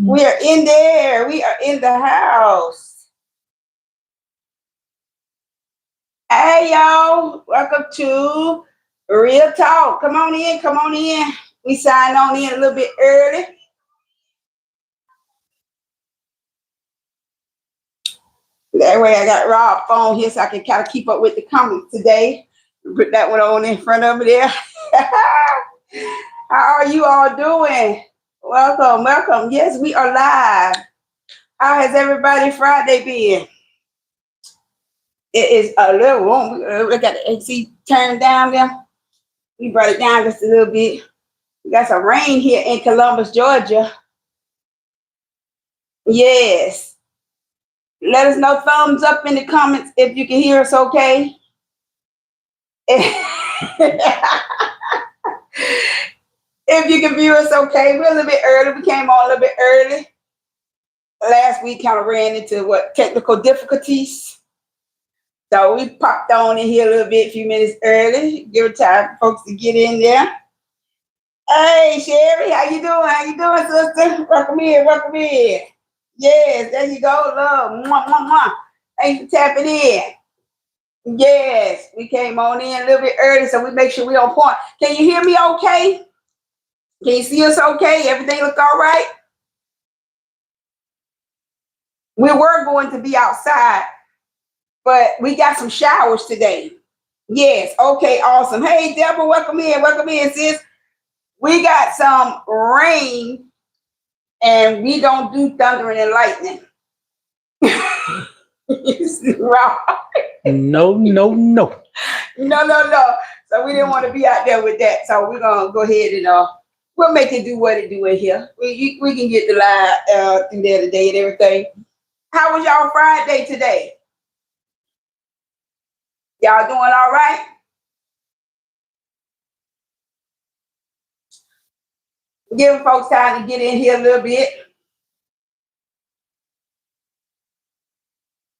We are in there. We are in the house. Hey, y'all. Welcome to Real Talk. Come on in. Come on in. We signed on in a little bit early. That way I got Rob's phone here so I can kind of keep up with the comments today. Put that one on in front of me there. How are you all doing? Welcome, welcome. Yes, we are live. How has everybody Friday been? It is a little warm. Look at the AC turned down there. We brought it down just a little bit. We got some rain here in Columbus, Georgia. Yes. Let us know thumbs up in the comments if you can hear us okay. If you can view us okay. We're a little bit early. We came on a little bit early. Last week kind of ran into technical difficulties. So we popped on in here a little bit, a few minutes early. Give it time for folks to get in there. Hey, Sherry, how you doing? How you doing, sister? Welcome in, welcome in. Yes, there you go, love. Mwah, mwah, mwah. Thanks for tapping in. Yes, we came on in a little bit early, so we make sure we're on point. Can you hear me okay? Can you see us okay? Everything look all right? We were going to be outside, but we got some showers today. Yes, okay, awesome. Hey, Deborah, welcome in, sis. We got some rain, and we don't do thunder and lightning. Right. No. No. So we didn't want to be out there with that. So we're gonna go ahead and we'll make it do what it do in here. We can get the live through there today and everything. How was y'all Friday today? Y'all doing all right? Giving folks time to get in here a little bit.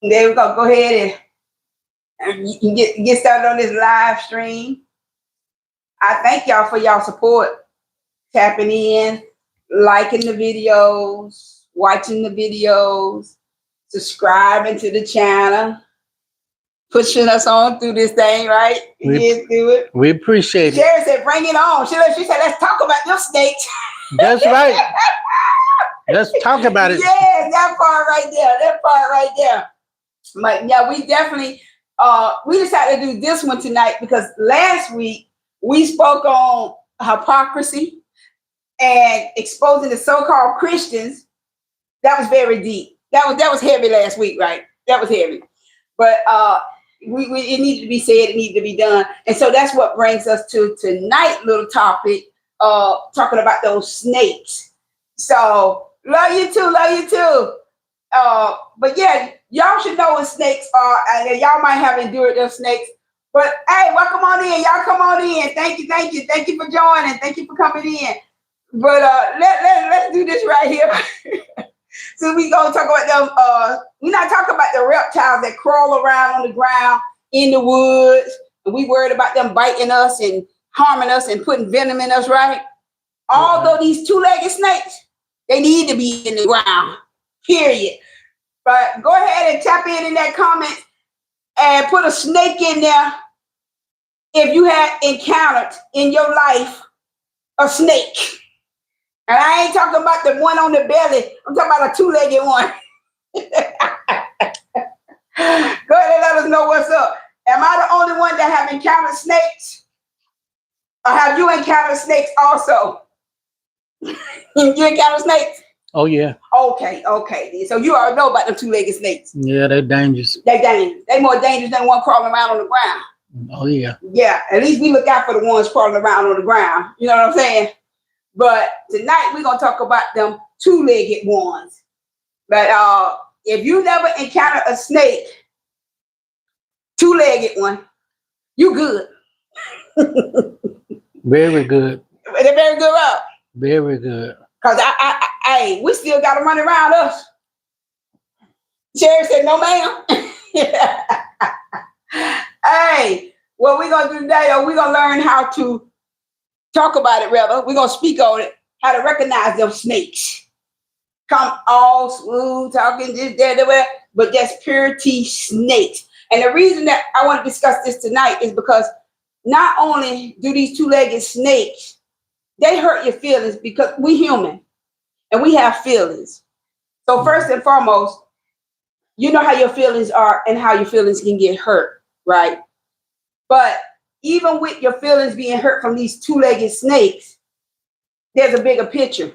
And then we're gonna go ahead and you can get started on this live stream. I thank y'all for y'all support, tapping in, liking the videos, watching the videos, subscribing to the channel, pushing us on through this thing, right? We appreciate it. Sherry said, bring it on. She said, let's talk about them snakes. That's right. Let's talk about it. Yeah, that part right there. But yeah, we definitely, we decided to do this one tonight because last week we spoke on hypocrisy and exposing the so-called Christians. That was very deep. That was heavy last week, right? That was heavy. But it needed to be said, it needed to be done. And so that's what brings us to tonight's little topic, talking about those snakes. So love you too. But yeah, y'all should know what snakes are, and y'all might have endured those snakes. But hey, welcome on in. Y'all come on in. Thank you for joining. Thank you for coming in. But let's do this right here. So we gonna talk about them. We're not talking about the reptiles that crawl around on the ground in the woods, and we worried about them biting us and harming us and putting venom in us, right? Although these two-legged snakes, they need to be in the ground. Period. But go ahead and tap in that comment and put a snake in there if you had encountered in your life a snake. And I ain't talking about the one on the belly. I'm talking about a two-legged one. Go ahead and let us know what's up. Am I the only one that have encountered snakes? Or have you encountered snakes also? You encountered snakes? Oh, yeah. Okay. So you already know about the two-legged snakes. Yeah, they're dangerous. They're dangerous. They're more dangerous than one crawling around on the ground. Oh, yeah. Yeah, at least we look out for the ones crawling around on the ground. You know what I'm saying? But tonight we're going to talk about them two-legged ones. But if you never encountered a snake, two-legged one, you good. Very good. They're very good, Rob. Very good. Because we still got them running around us. Sherry said, no, ma'am. Hey, what we're going to do today, we're going to learn how to talk about it, rather. We're going to speak on it, how to recognize them snakes. come all smooth, talking this, that, but that's pure T snakes. And the reason that I want to discuss this tonight is because not only do these two-legged snakes, they hurt your feelings because we human and we have feelings. So first and foremost, you know how your feelings are and how your feelings can get hurt, right? But even with your feelings being hurt from these two-legged snakes, there's a bigger picture.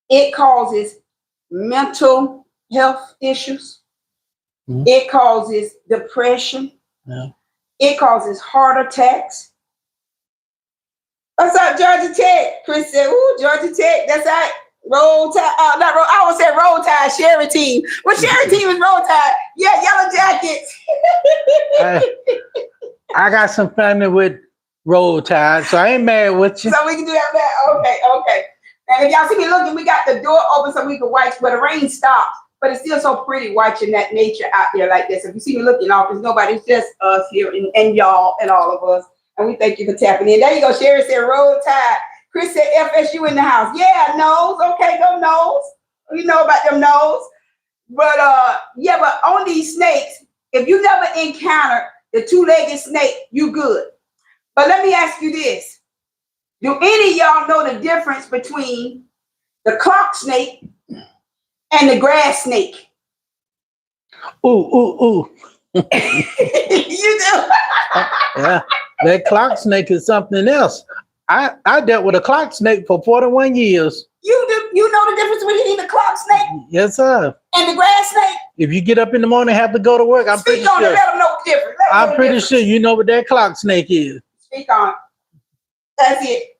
It causes mental health issues. Mm-hmm. It causes depression. Yeah. It causes heart attacks. What's up, Georgia Tech? Chris said, ooh, Georgia Tech, that's right. Roll Tide, not roll, I almost said Roll Tide, Sherry Team. Well, Sherry Team is Roll Tide. Yeah, Yellow Jackets. I got some family with Roll Tide, so I ain't mad with you. So we can do that. Okay. And if y'all see me looking, we got the door open so we can watch, but the rain stops. But it's still so pretty watching that nature out there like this. If you see me looking off, it's nobody, it's just us here and y'all and all of us. And we thank you for tapping in. There you go. Sherry said Roll Tide. Chris said FSU in the house. Yeah, nose. Okay, go nose. You know about them nose. But but on these snakes, if you never encountered the two-legged snake, you good. But let me ask you this. Do any of y'all know the difference between the clock snake and the grass snake? Ooh. You do? Yeah, that clock snake is something else. I dealt with a clock snake for 41 years. You do? You know the difference between the clock snake? Yes, sir. And the grass snake? If you get up in the morning and have to go to work, I'm Speak pretty on sure. It. Let them know the difference. I'm pretty sure you know what that clock snake is. Speak on it. That's it.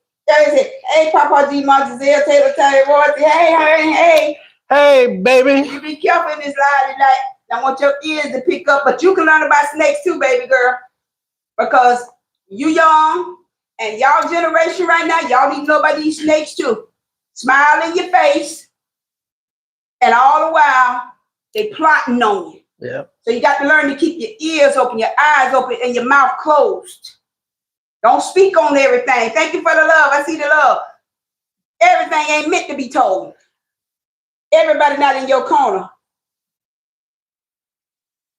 Hey, Papa G, Montezelle, Taylor, Royce. Hey. Hey, baby. You be careful in this line tonight. I want your ears to pick up, but you can learn about snakes too, baby girl. Because you young and y'all generation right now, y'all need to know about these snakes too. Smile in your face, and all the while, they plotting on you. Yeah. So you got to learn to keep your ears open, your eyes open, and your mouth closed. Don't speak on everything. Thank you for the love. I see the love. Everything ain't meant to be told. Everybody not in your corner.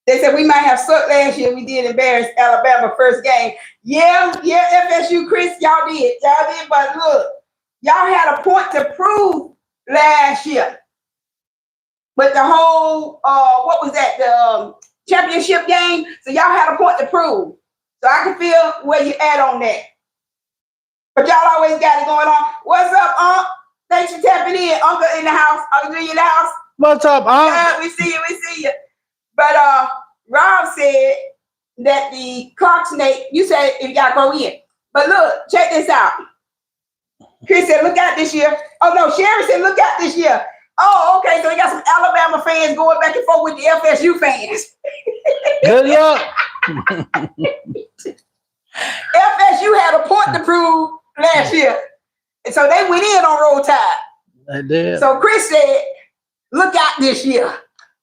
They said we might have sucked last year. We did embarrass Alabama first game. Yeah, FSU, Chris, y'all did. But look, y'all had a point to prove last year. But the whole, what was that? The championship game. So y'all had a point to prove. So I can feel where you at on that. But y'all always got it going on. What's up, Unc? Thanks for tapping in. Uncle in the house. Uncle G in the house. What's up, Unc? Yeah, we see you. But Rob said that the clock snake, you said it got to go in. But look, check this out. Chris said, look out this year. Oh, no, Sherry said, look out this year. Oh, okay, so we got some Alabama fans going back and forth with the FSU fans. Good luck. FSU had a point to prove last year. And so they went in on Roll Tide. They did. So Chris said, look out this year.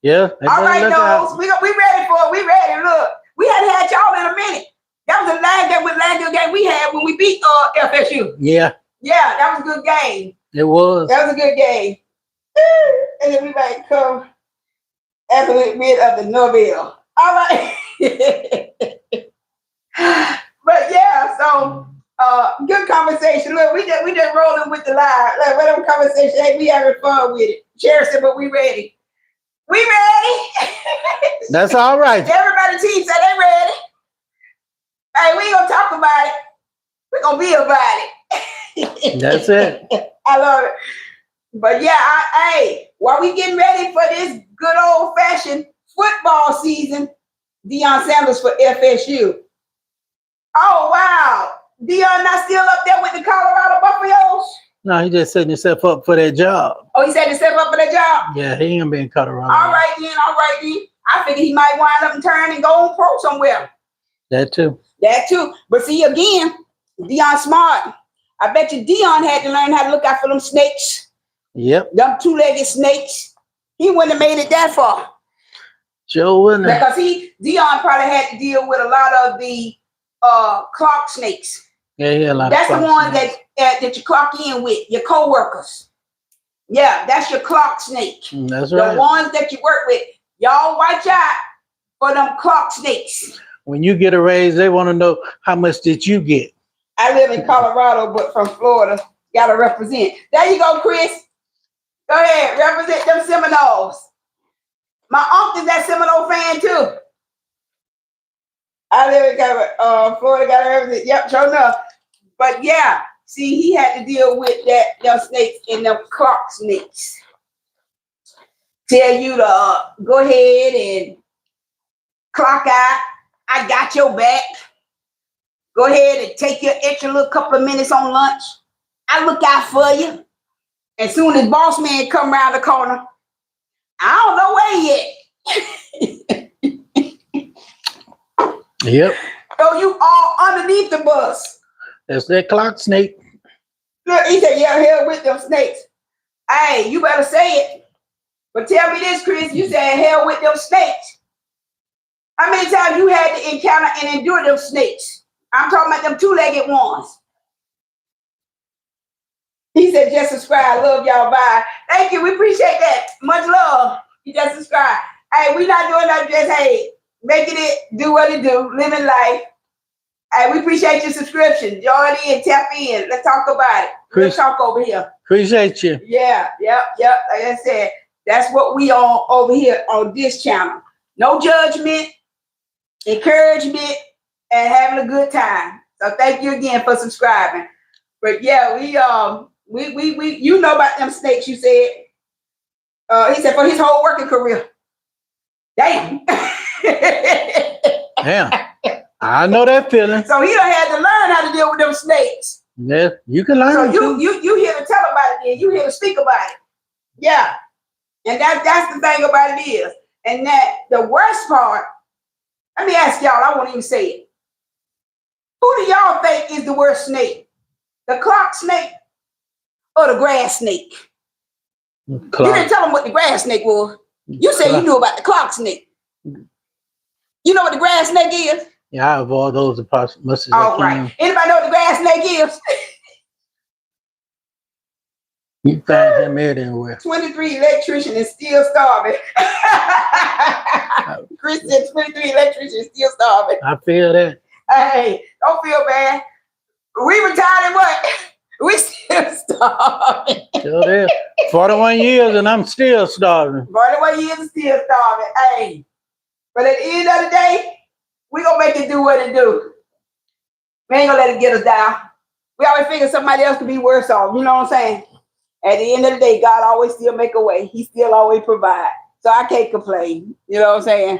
Yeah. All right, Nose. We ready for it. We ready. Look, we hadn't had y'all in a minute. That was the last game we had when we beat FSU. Yeah. Yeah, that was a good game. It was. That was a good game. And then we might come after we rid of the Nobel. All right. But yeah, so good conversation. Look, we just rolling with the line. Like whatever conversation, hey, we having fun with it. Cherry said, but we ready. We ready. That's all right. Everybody team said they ready. Hey, we ain't gonna talk about it. We're gonna be about it. That's it. I love it. But yeah, while we getting ready for this good old fashioned football season, Deion Sanders for FSU. Oh wow. Deion not still up there with the Colorado Buffaloes? No, he just setting himself up for that job. Oh, he set himself up for that job? Yeah, he ain't been cut around. All right then. I figured he might wind up and turn and go on pro somewhere. That too. But see, again, Deion smart. I bet you Deion had to learn how to look out for them snakes. Yep. Them two-legged snakes. He wouldn't have made it that far. Sure wouldn't have. Because Deion probably had to deal with a lot of the clock snakes. Yeah, a lot. That's the one that you clock in with, your co-workers. Yeah, that's your clock snake. That's right. The ones that you work with. Y'all watch out for them clock snakes. When you get a raise, they want to know how much did you get. I live in Colorado, but from Florida. Gotta represent. There you go, Chris. Go ahead, represent them Seminoles. My uncle's that Seminole fan too. I live in Florida, gotta represent. Yep, sure enough. But yeah, see, he had to deal with them snakes and them clock snakes. Tell you to go ahead and clock out. I got your back. Go ahead and take your extra little couple of minutes on lunch. I look out for you. As soon as boss man come around the corner, I don't know where yet. Yep. So you all underneath the bus. That's that clock snake. Look, he said, yeah, hell with them snakes. Hey, you better say it. But tell me this, Chris, you said hell with them snakes. How many times you had to encounter and endure them snakes? I'm talking about them two-legged ones. He said, just subscribe. Love y'all. Bye. Thank you. We appreciate that. Much love. You just subscribe. Hey, we're not doing that. Just, hey, making it do what it do. Living life. Hey, we appreciate your subscription. Join in. Tap in. Let's talk about it. Let's talk over here. Appreciate you. Yeah. Yep. Like I said, that's what we on over here on this channel. No judgment, encouragement, and having a good time. So thank you again for subscribing. But yeah, we you know about them snakes, you said. He said for his whole working career. Damn. Damn. I know that feeling. So he done had to learn how to deal with them snakes. Yeah, you can learn. So you here to tell about it then. You here to speak about it. Yeah. And that's the thing about it is. And that the worst part, let me ask y'all, I won't even say it. Who do y'all think is the worst snake? The clock snake or the grass snake? Clock. You didn't tell them what the grass snake was. You said you knew about the clock snake. You know what the grass snake is? Yeah, I have all those much as All I right. Anybody know what the grass snake is? You find him everywhere. 23 electrician is still starving. Chris said 23 electrician is still starving. I feel that. Hey, don't feel bad. We retired in what? We still starving. Still there. 41 years and I'm still starving. 41 years and still starving. Hey. But at the end of the day, we gonna make it do what it do. We ain't gonna let it get us down. We always figure somebody else could be worse off. You know what I'm saying? At the end of the day, God always still make a way. He still always provide. So I can't complain. You know what I'm saying?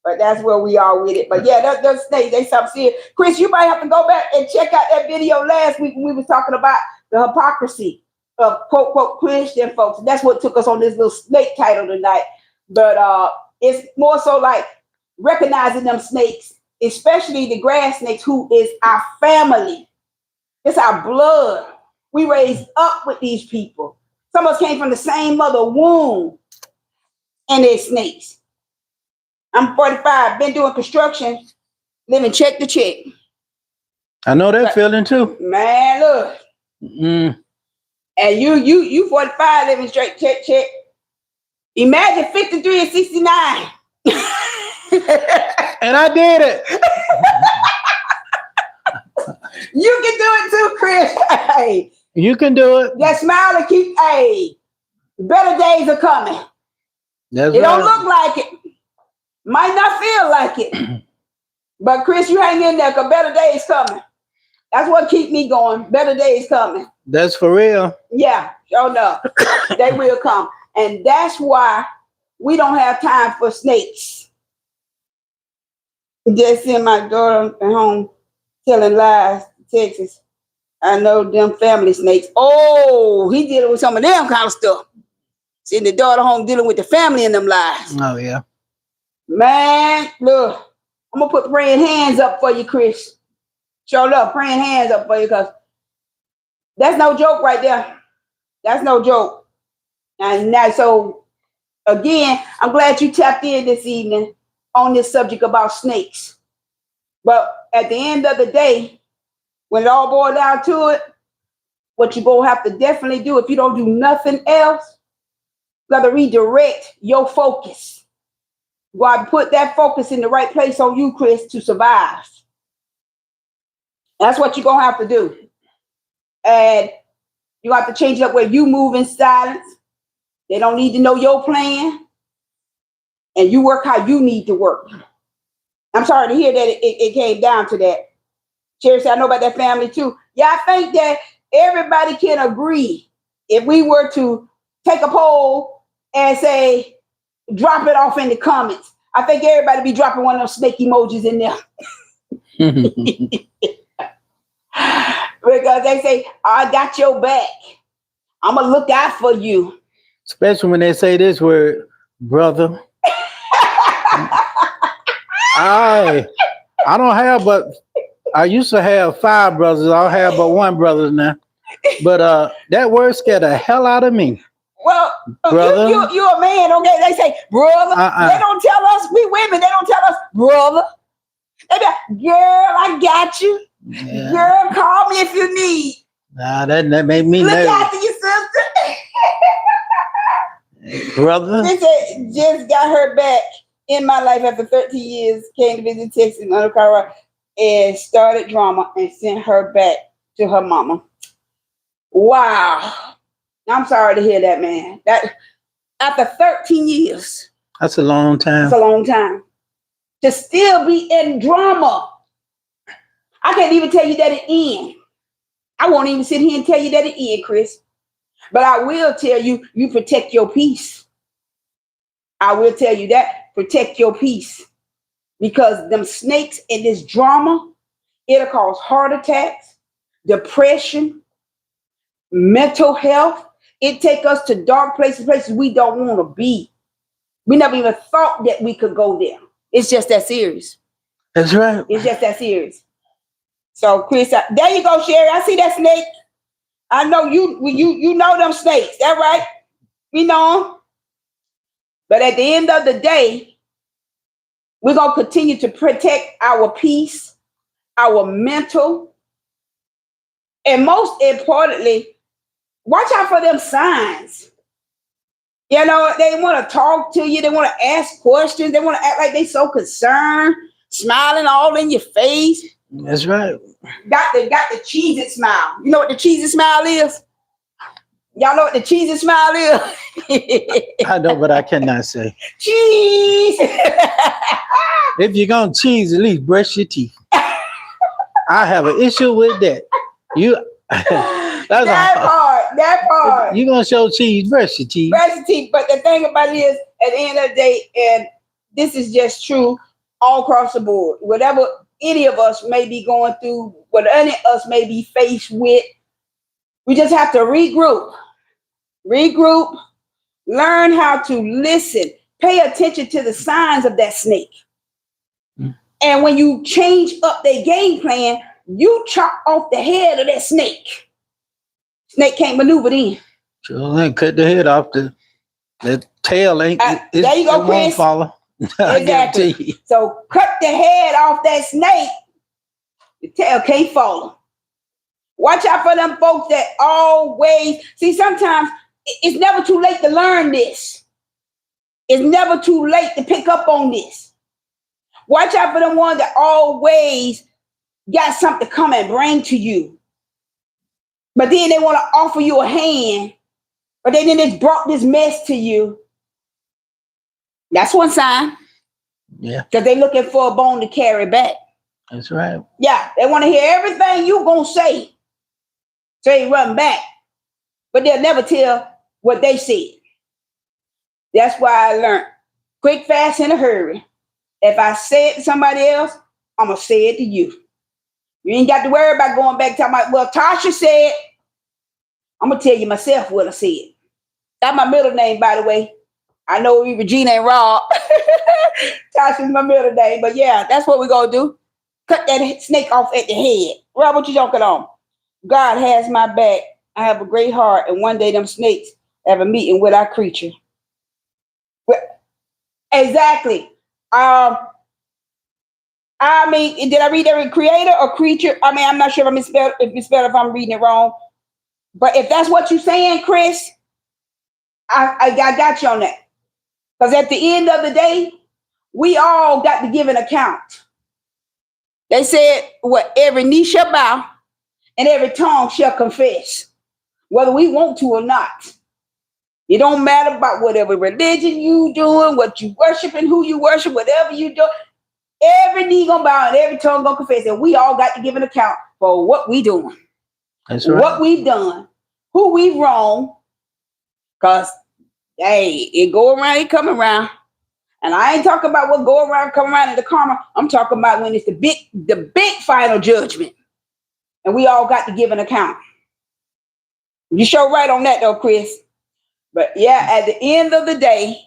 But that's where we are with it. But yeah, those snakes, they stop seeing. Chris, you might have to go back and check out that video last week when we was talking about the hypocrisy of quote, quote, Christian folks. That's what took us on this little snake title tonight. But it's more so like recognizing them snakes, especially the grass snakes, who is our family. It's our blood. We raised up with these people. Some of us came from the same mother womb, and they're snakes. I'm 45, been doing construction, living check to check. I know that feeling too. Man, look. And you 45 living straight check. Imagine 53 and 69. And I did it. You can do it too, Chris. Hey. You can do it. Just smile and keep, hey, better days are coming. That's it don't look like it. Might not feel like it. But Chris, you hang in there because better days coming. That's what keep me going. Better days coming. That's for real. Yeah, sure enough. They will come. And that's why we don't have time for snakes. Just send my daughter at home telling lies to Texas. I know them family snakes. Oh, he dealing with some of them kind of stuff. Send the daughter home dealing with the family and them lies. Oh, yeah. Man, look, I'm going to put praying hands up for you, Chris. Show love, praying hands up for you, because that's no joke right there. That's no joke. And now, so, again, I'm glad you tapped in this evening on this subject about snakes. But at the end of the day, when it all boils down to it, what you're going to have to definitely do if you don't do nothing else, you got to redirect your focus. God put that focus in the right place on you, Chris, to survive. That's what you're going to have to do. And you have to change up where you move in silence. They don't need to know your plan. And you work how you need to work. I'm sorry to hear that it came down to that. Cherry said, I know about that family too. Yeah, I think that everybody can agree. If we were to take a poll and say, drop it off in the comments, I think everybody be dropping one of those snake emojis in there. Because they say, I got your back. I'm going to look out for you. Especially when they say this word, brother. I don't have, but I used to have 5 brothers. I don't have but 1 brother now. But that word scared the hell out of me. Well, brother, you a man, okay? They say, brother. They don't tell us, we women, they don't tell us, brother. They be like, girl, I got you. Yeah. Girl, call me if you need. Nah, that made me look after your sister. Brother. They said, just got her back in my life after 13 years, came to visit Texas in Colorado, and started drama and sent her back to her mama. Wow. I'm sorry to hear that, man. That after 13 years. That's a long time. That's a long time. To still be in drama. I can't even tell you that it ends. I won't even sit here and tell you that it ends, Chris. But I will tell you, you protect your peace. I will tell you that. Protect your peace. Because them snakes in this drama, it'll cause heart attacks, depression, mental health. It take us to dark places we don't want to be. We never even thought that we could go there. It's just that serious. That's right. It's just that serious. So, Chris, there you go, Sherry. I see that snake. I know you know them snakes. That right? We know them. But at the end of the day, we're going to continue to protect our peace, our mental, and most importantly, watch out for them signs. You know, they want to talk to you. They want to ask questions. They want to act like they so concerned, smiling all in your face. That's right. Got the Cheez-It smile. You know what the Cheez-It smile is? Y'all know what the Cheez-It smile is? I know, but I cannot say. Cheese. If you're going to cheese, at least brush your teeth. I have an issue with that. That part. You're going to show cheese, brush your teeth. Brush your teeth. But the thing about it is, at the end of the day, and this is just true all across the board, whatever any of us may be going through, what any of us may be faced with, we just have to regroup, learn how to listen, pay attention to the signs of that snake. Mm. And when you change up their game plan, you chop off the head of that snake. Snake can't maneuver then. Sure, then cut the head off. The tail ain't. There you go, Chris. Won't follow. Exactly. So cut the head off that snake. The tail can't follow. Watch out for them folks that always see. Sometimes it's never too late to learn this. It's never too late to pick up on this. Watch out for them ones that always got something to come and bring to you. But then they want to offer you a hand, but then just brought this mess to you. That's one sign. Yeah. Because they're looking for a bone to carry back. That's right. Yeah, they want to hear everything you're going to say. So they run back. But they'll never tell what they said. That's why I learned quick, fast, in a hurry. If I say it to somebody else, I'm going to say it to you. You ain't got to worry about going back to my, well, Tasha said, I'm going to tell you myself what I said. That's my middle name, by the way. I know we Regina and Rob. Tasha's my middle name. But yeah, that's what we're going to do. Cut that snake off at the head. Rob, what you joking on? God has my back. I have a great heart. And one day them snakes have a meeting with our creature. Exactly. I mean, did I read that creator or creature? I mean, I'm not sure if I misspelled if I'm reading it wrong. But if that's what you're saying, Chris, I got you on that. Because at the end of the day, we all got to give an account. They said, what, every knee shall bow and every tongue shall confess, whether we want to or not. It don't matter about whatever religion you doing, what you worshiping, who you worship, whatever you do. Every knee gonna bow and every tongue gonna confess. And we all got to give an account for what we doing. That's right. What we've done, who we wrong. Because, hey, it go around, it come around. And I ain't talking about what go around, come around in the karma. I'm talking about when it's the big final judgment. And we all got to give an account. You sure right on that though, Chris. But yeah, at the end of the day,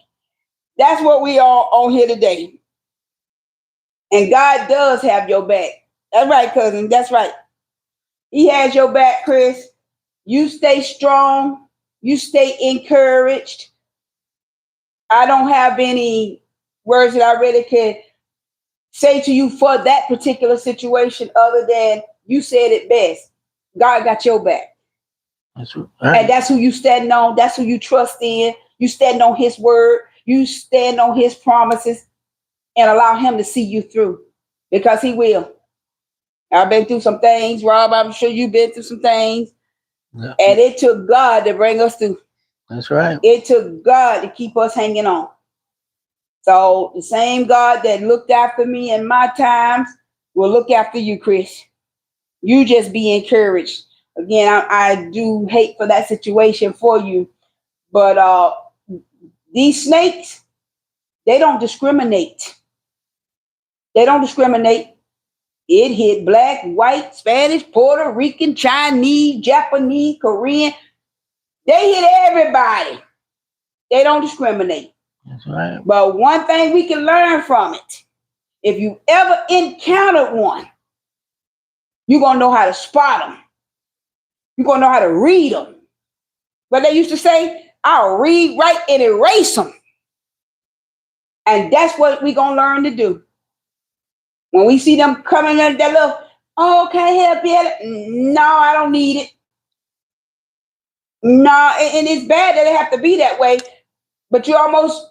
that's what we all on here today. And God does have your back. That's right, cousin. That's right. He has your back, Chris. You stay strong. You stay encouraged. I don't have any words that I really could say to you for that particular situation other than you said it best. God got your back. That's right. And that's who you stand on. That's who you trust in. You stand on his word. You stand on his promises and allow him to see you through because he will. I've been through some things, Rob. I'm sure you've been through some things. Yeah. And it took God to bring us through. That's right. It took God to keep us hanging on. So the same God that looked after me in my times will look after you, Chris. You just be encouraged. Again, I do hate for that situation for you. But these snakes, they don't discriminate. They don't discriminate. It hit black, white, Spanish, Puerto Rican, Chinese, Japanese, Korean. They hit everybody. They don't discriminate. That's right. But one thing we can learn from it, if you ever encountered one, you're going to know how to spot them. You're going to know how to read them. But they used to say, I'll read, write, and erase them. And that's what we're going to learn to do. When we see them coming in that little, oh, can I help you? No, I don't need it. No, and it's bad that it have to be that way, but you almost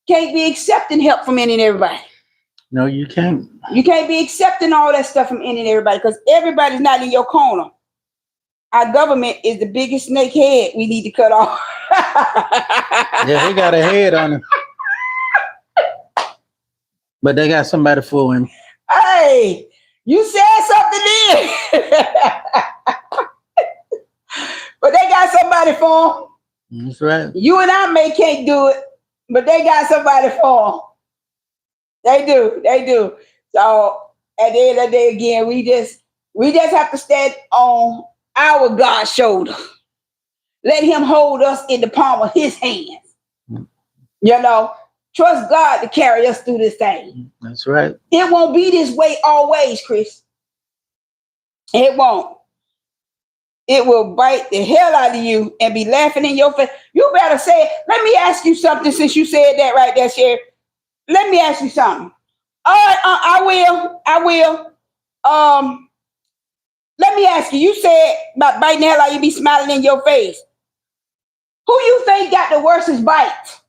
can't be accepting help from any and everybody. No, you can't. You can't be accepting all that stuff from any and everybody because everybody's not in your corner. Our government is the biggest snake head we need to cut off. Yeah, they got a head on him. But they got somebody for him. Hey, you said something then. But they got somebody for them. That's right. You and I can't do it, but they got somebody for them. They do. They do. So at the end of the day, again, we just have to stand on our God's shoulder. Let him hold us in the palm of his hands. You know, trust God to carry us through this thing. That's right. It won't be this way always, Chris. It won't. It will bite the hell out of you and be laughing in your face. You better say it. Let me ask you something since you said that right there, Sherry. Let me ask you something. All right, I will. Let me ask you. You said about biting the hell out, you be smiling in your face. Who you think got the worstest bite?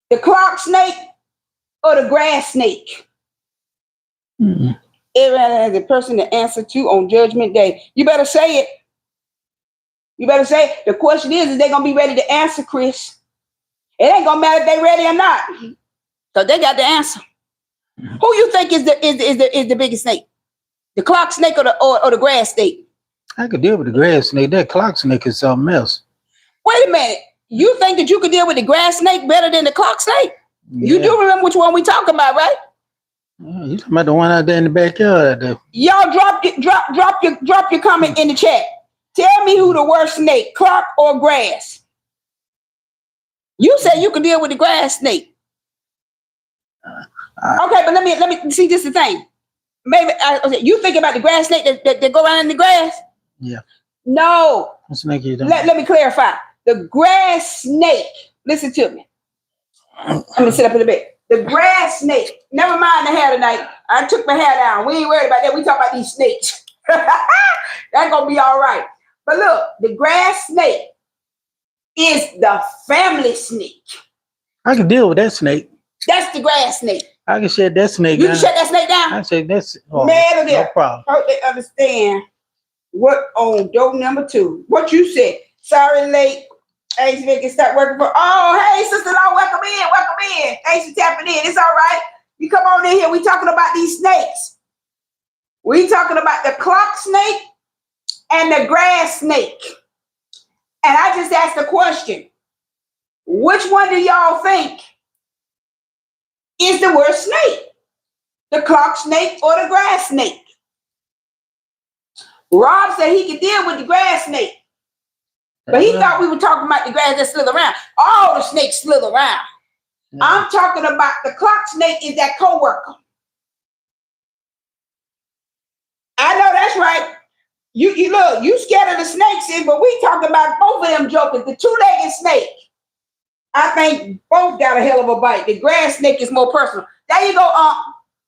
The clock snake or the grass snake? Mm-hmm. Everyone has a person to answer to on Judgment Day. You better say it. You better say it. The question is they gonna be ready to answer, Chris? It ain't gonna matter if they ready or not, because they got the answer. Who you think is the biggest snake? The clock snake or the grass snake? I could deal with the grass snake. That clock snake is something else. Wait a minute. You think that you could deal with the grass snake better than the clock snake? Yeah. You do remember which one we talking about, right? You talking about the one out there in the backyard? Y'all drop your comment in the chat. Tell me who the worst snake, clock or grass? You said you could deal with the grass snake. Okay, but let me see. This is the thing. Maybe you think about the grass snake that go around in the grass. Yeah. No. What snake you doing? Let me clarify. The grass snake. Listen to me. I'm gonna sit up in the bed. The grass snake. Never mind the hair tonight. I took my hair down. We ain't worried about that. We talk about these snakes. That's gonna be all right. But look, the grass snake is the family snake. I can deal with that snake. That's the grass snake. I can shut that snake You down. can shut that snake down? I say that's Man, look no here. problem. Hope they understand what on door number 2. What you said. Sorry, late. Thanks for making start working for. Oh, hey, sister-in-law, welcome in. Welcome in. Thanks for tapping in. It's all right. You come on in here. We talking about these snakes. We talking about the clock snake and the grass snake. And I just asked the question, which one do y'all think is the worst snake? The clock snake or the grass snake? Rob said he could deal with the grass snake. But he thought we were talking about the grass that slither around. All the snakes slither around. Yeah. I'm talking about the clock snake is that coworker. I know that's right. You look, you scared of the snakes, but we talking about both of them jokers. The two-legged snake. I think both got a hell of a bite. The grass snake is more personal. There you go,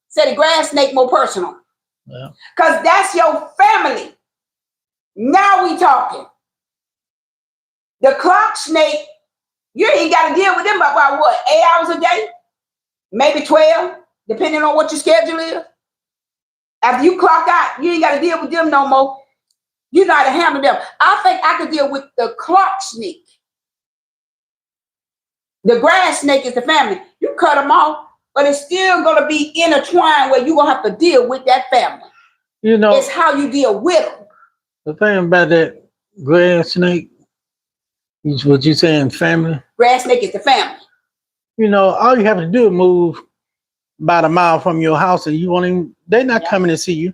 Say the grass snake more personal. Yeah. Because that's your family. Now we talking. The clock snake, you ain't got to deal with them about what, 8 hours a day? Maybe 12, depending on what your schedule is. After you clock out, you ain't got to deal with them no more. You know how to handle them. I think I could deal with the clock snake. The grass snake is the family. You cut them off, but it's still going to be intertwined where you're going to have to deal with that family. You know, it's how you deal with them. The thing about that grass snake, is what you saying, family? Grass snake is the family. You know, all you have to do is move about a mile from your house and you won't even, they're not coming to see you.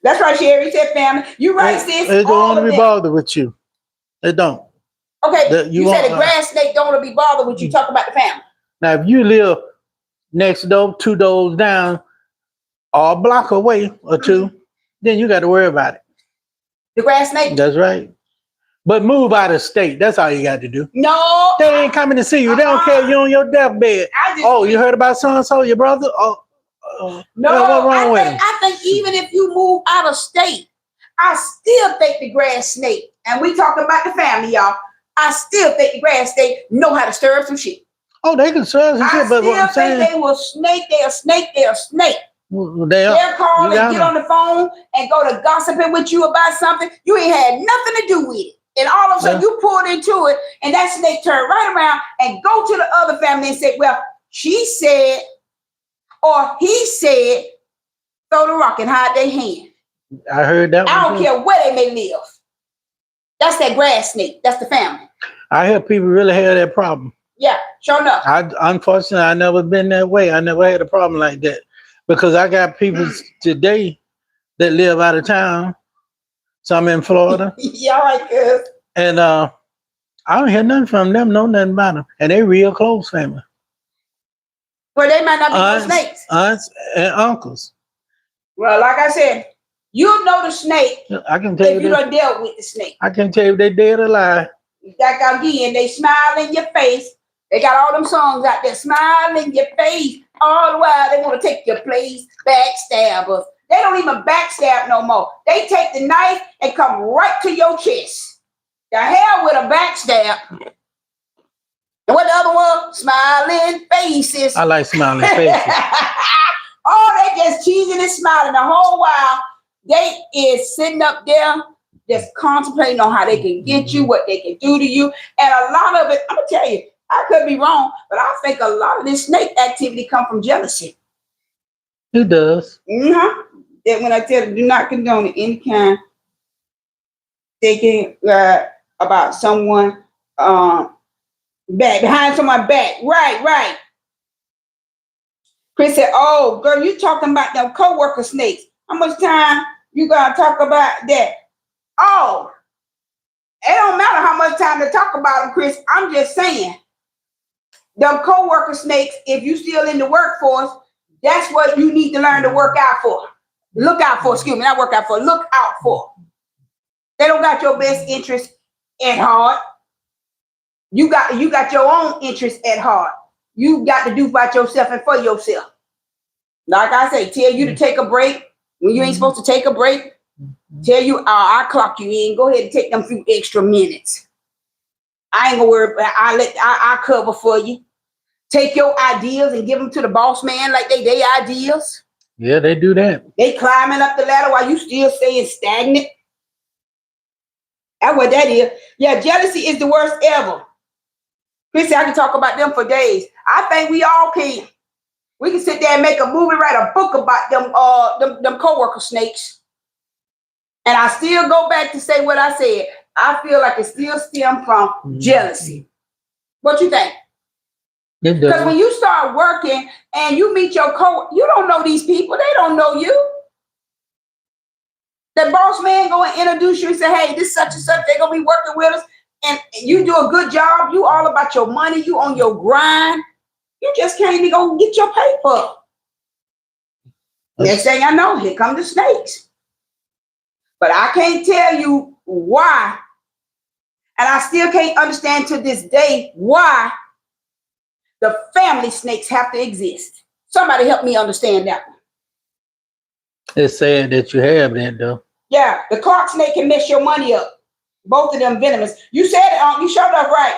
That's right, Sherry said family. You're right, sis. They don't want to be bothered with you. They don't. Okay, you said the grass snake don't want to be bothered with you. Talk about the family. Now, if you live next door, 2 doors down, or a block away or 2, then you got to worry about it. The grass snake? That's right. But move out of state. That's all you got to do. No. They ain't coming to see you. They don't care if you're on your deathbed. You heard about so-and-so, your brother? No, I think even if you move out of state, I still think the grass snake, and we talking about the family, y'all, I still think the grass snake know how to stir up some shit. Oh, they can stir up some shit, but what I'm saying, they will snake, they're a snake. Well, they'll call and get on the phone and go to gossiping with you about something. You ain't had nothing to do with it. And all of a sudden you pulled into it and that snake turned right around and go to the other family and say, well, she said, or he said, throw the rock and hide their hand. I heard that. I don't care where they may live. That's that grass snake. That's the family. I hear people really have that problem. Yeah, sure enough. Unfortunately, I never been that way. I never had a problem like that because I got people today that live out of town. Some in Florida. Yeah, right, good. And I don't hear nothing from them, know nothing about them. And they real close family. Well, they might not be no snakes. Aunts and uncles. Well, like I said, you'll know the snake I can tell if you done dealt with the snake. I can tell you if they dead or alive. Like again, they smile in your face. They got all them songs out there, smile in your face. All the while they want to take your place, backstabbers. They don't even backstab no more. They take the knife and come right to your chest. The hell with a backstab. And what the other one? Smiling faces. I like smiling faces. Oh, they just cheesing and smiling the whole while. They is sitting up there just contemplating on how they can get you, what they can do to you. And a lot of it, I'm going to tell you, I could be wrong, but I think a lot of this snake activity come from jealousy. It does. Mm-hmm. That when I tell them, do not condone any kind thinking about someone back behind someone's back. Right. Chris said, "Oh, girl, you talking about them coworker snakes? How much time you gonna talk about that?" Oh, it don't matter how much time to talk about them, Chris. I'm just saying, them coworker snakes. If you still in the workforce, that's what you need to learn to work out for. Look out for, excuse me, not work out for, look out for. They don't got your best interest at heart. You got your own interest at heart. You got to do about yourself and for yourself. Like I say, tell you to take a break. when you ain't supposed to take a break, tell you, I clock you in. Go ahead and take them few extra minutes. I ain't gonna worry. I cover for you. Take your ideas and give them to the boss man like they ideas. Yeah, they do that. They climbing up the ladder while you still staying stagnant. That's what that is. Yeah, jealousy is the worst ever. Chrissy, I can talk about them for days. I think we all can. We can sit there and make a movie, write a book about them coworker snakes. And I still go back to say what I said. I feel like it still stems from jealousy. What you think? Because when you start working and you meet your you don't know these people. They don't know you. The boss man go and introduce you and say, hey, this such and such, they're going to be working with us. And you do a good job. You all about your money. You on your grind. You just can't even go get your paper. Next thing I know, here come the snakes. But I can't tell you why. And I still can't understand to this day why the family snakes have to exist. Somebody help me understand that one. It's sad that you have that, though. Yeah, the clock snake can mess your money up. Both of them venomous. You said it, you showed up right.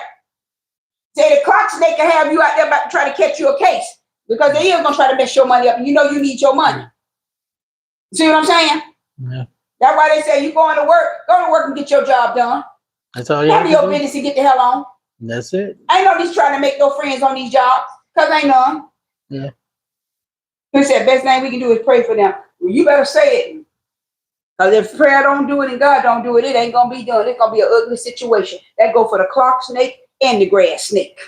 Say the clock snake can have you out there about to try to catch you a case because they is gonna try to mess your money up, and you know you need your money. See what I'm saying? Yeah. That's why they say you going to work, go to work and get your job done. That's all you have your business and get the hell on. That's it. I ain't no these trying to make no friends on these jobs because ain't none. Yeah. He said best thing we can do is pray for them. Well, you better say it. Because if prayer don't do it and God don't do it, it ain't going to be done. It's going to be an ugly situation. That go for the clock snake and the grass snake.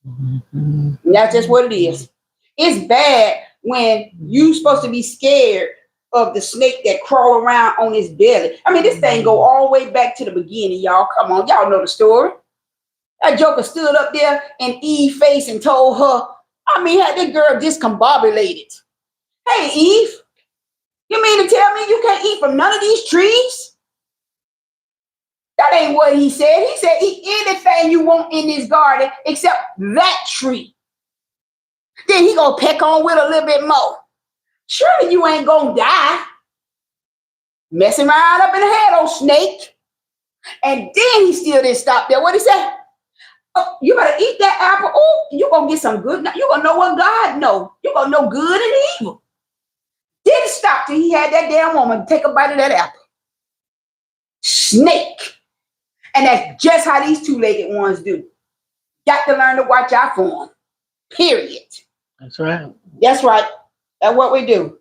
And that's just what it is. It's bad when you supposed to be scared of the snake that crawl around on his belly. I mean, this thing go all the way back to the beginning, y'all. Come on, y'all know the story. That joker stood up there in Eve's face and told her, I mean, had this girl discombobulated. Hey, Eve. You mean to tell me you can't eat from none of these trees? That ain't what he said. He said eat anything you want in this garden except that tree. Then he gonna peck on with a little bit more. Surely you ain't gonna die. Messing around up in the head, old snake. And then he still didn't stop there. What he said? Oh, you better eat that apple. Oh, you gonna get some good. You gonna know what God know. You gonna know good and evil. Didn't stop till he had that damn woman take a bite of that apple. Snake. And that's just how these two-legged ones do. Got to learn to watch out for them. Period. That's right. That's right. That's what we do.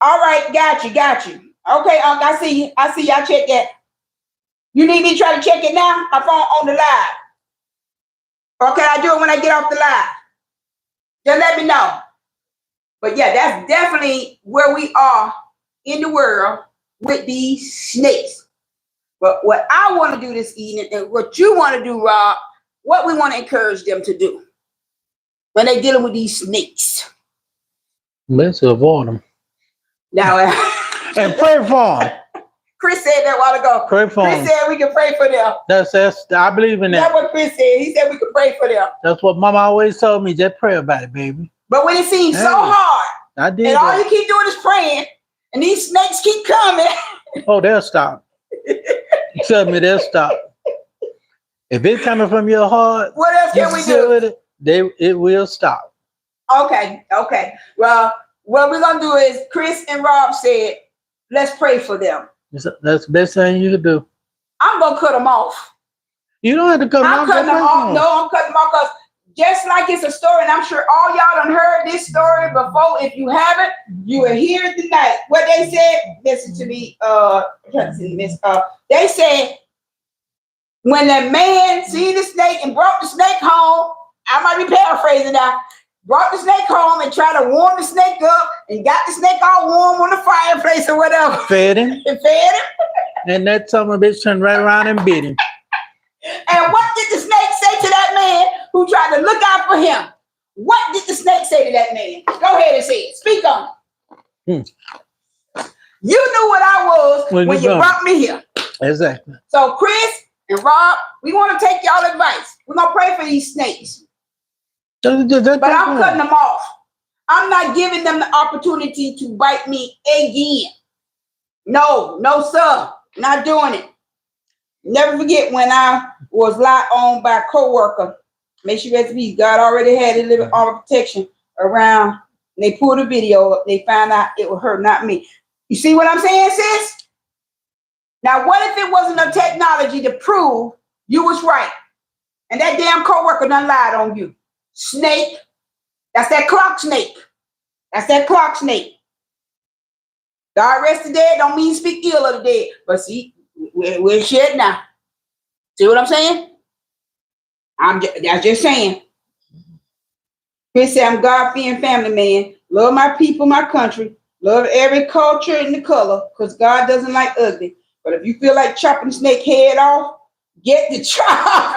All right, got you. Okay, I see you. I see y'all check that. You need me to try to check it now? I'm on the live. Or can I do it when I get off the live? Just let me know. But yeah, that's definitely where we are in the world with these snakes. But what I want to do this evening, and what you want to do, Rob, what we want to encourage them to do when they're dealing with these snakes. Let's avoid them. Now, and pray for them. Chris said that a while ago. Pray for them. Chris said we can pray for them. That's I believe in that. That's what Chris said. He said we can pray for them. That's what Mama always told me. Just pray about it, baby. But when it seems so hard, I did. And all you keep doing is praying, and these snakes keep coming. Oh, they'll stop. Tell me they'll stop. If it's coming from your heart, what else can we do? It will stop. Okay. Well, what we're gonna do is Chris and Rob said, let's pray for them. That's the best thing you can do. I'm gonna cut them off. You don't have to cut them off. I'm cutting them off. No, I'm cutting them off because just like it's a story, and I'm sure all y'all done heard this story before. If you haven't, you will hear it tonight. What they said, listen to me. They said when the man seen the snake and brought the snake home, I might be paraphrasing now, brought the snake home and tried to warm the snake up and got the snake all warm on the fireplace or whatever. Fed him. And that son of a bitch turned right around and bit him. And what did the snake say to that man who tried to look out for him? What did the snake say to that man? Go ahead and say it. Speak on it. You knew what I was when you brought me here. Exactly. So Chris and Rob, we want to take y'all advice. We're going to pray for these snakes. But I'm cutting them off. I'm not giving them the opportunity to bite me again. No, sir. Not doing it. Never forget when I was lied on by a co-worker. Make sure rest in peace. God already had a little armor protection around. And they pulled a video up. They found out it was her, not me. You see what I'm saying, sis? Now, what if it wasn't a technology to prove you was right? And that damn co-worker done lied on you. Snake. That's that clock snake. That's that clock snake. God rest the dead don't mean speak ill of the dead. But see, we're shit now. See what I'm saying? That's just saying. Chris said, I'm God-fearing family man. Love my people, my country. Love every culture and the color, because God doesn't like ugly. But if you feel like chopping the snake head off, get the chop.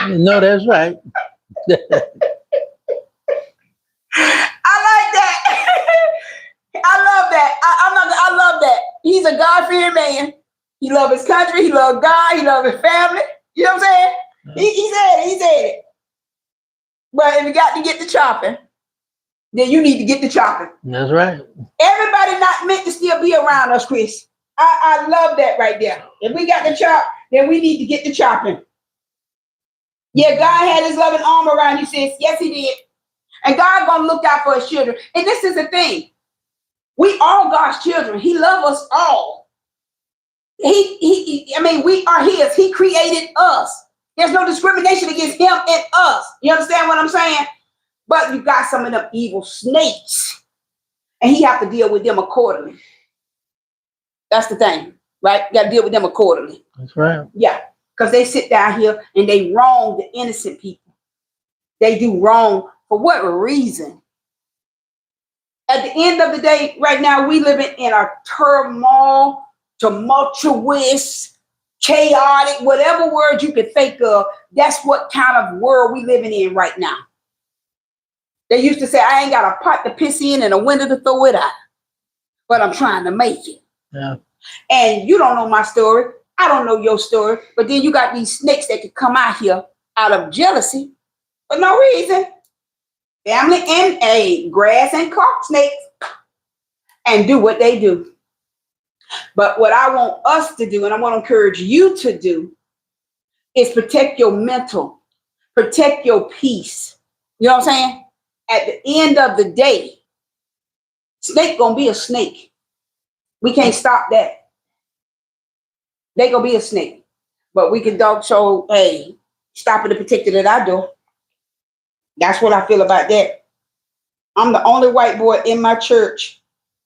No, that's right. I like that. I love that. I love that. He's a God-fearing man. He loves his country. He loves God. He loves his family. You know what I'm saying? He said it. But if you got to get the chopping, then you need to get the chopping. That's right. Everybody not meant to still be around us, Chris. I love that right there. If we got the chop, then we need to get the chopping. Yeah, God had his loving arm around you, sis. Yes, he did. And God gonna look out for his children. And this is the thing. We all God's children. He loves us all. We are his. He created us. There's no discrimination against him and us. You understand what I'm saying? But you got some of them evil snakes. And he have to deal with them accordingly. That's the thing, right? You got to deal with them accordingly. That's right. Yeah, because they sit down here and they wrong the innocent people. They do wrong for what reason? At the end of the day, right now, we living in a turmoil, tumultuous, chaotic, whatever word you could think of. That's what kind of world we living in right now. They used to say, I ain't got a pot to piss in and a window to throw it out, but I'm trying to make it. Yeah. And you don't know my story. I don't know your story. But then you got these snakes that could come out here out of jealousy for no reason. Family and grass and clock snakes, and do what they do. But what I want us to do, and I want to encourage you to do, is protect your mental, protect your peace. You know what I'm saying? At the end of the day, snake gonna be a snake. We can't stop that. They gonna be a snake. But we can dog show, hey, stop it and protect it at our door. That's what I feel about that. I'm the only white boy in my church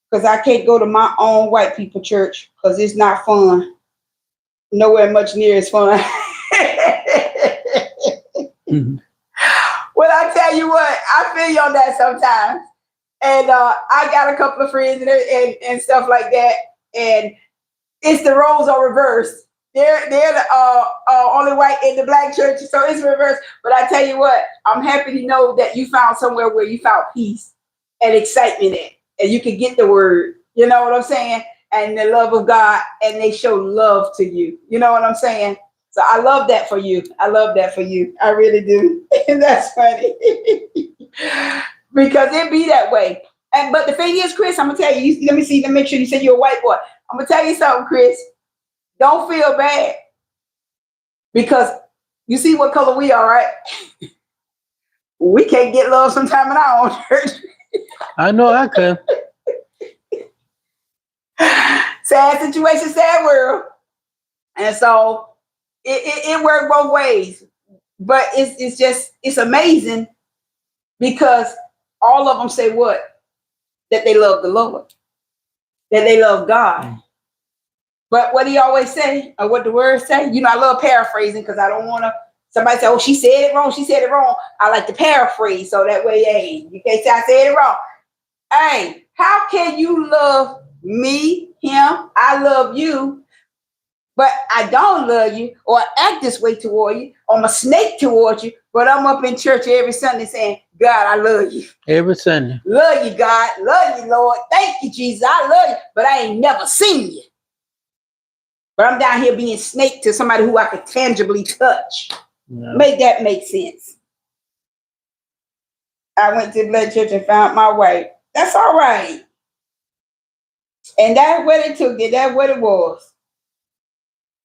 because I can't go to my own white people church because it's not fun. Nowhere much near as fun. Mm-hmm. Well, I tell you what, I feel you on that sometimes. And I got a couple of friends and stuff like that. And it's the roles are reversed. They're the only white in the black church, so it's reversed. But I tell you what, I'm happy to know that you found somewhere where you found peace and excitement in, and you can get the word. You know what I'm saying? And the love of God, and they show love to you. You know what I'm saying? So I love that for you. I love that for you. I really do. And that's funny because it be that way. And but the thing is, Chris, I'm gonna tell you. Let me make sure you said you're a white boy. I'm gonna tell you something, Chris. Don't feel bad because you see what color we are, right? We can't get love sometime in our own church. I know I can. Sad situation, sad world. And so it worked both ways. But it's amazing because all of them say what? That they love the Lord. That they love God. Mm. But what do you always say? Or what the words say? You know, I love paraphrasing because I don't want to. Somebody say, oh, she said it wrong. She said it wrong. I like to paraphrase so that way, hey, you can't say I said it wrong. Hey, how can you love me, him? I love you, but I don't love you or act this way toward you. Or I'm a snake towards you, but I'm up in church every Sunday saying, God, I love you. Every Sunday. Love you, God. Love you, Lord. Thank you, Jesus. I love you, but I ain't never seen you. But I'm down here being snake to somebody who I could tangibly touch. No. Make that make sense. I went to the blood church and found my wife. That's all right. And that's what it took. That's what it was.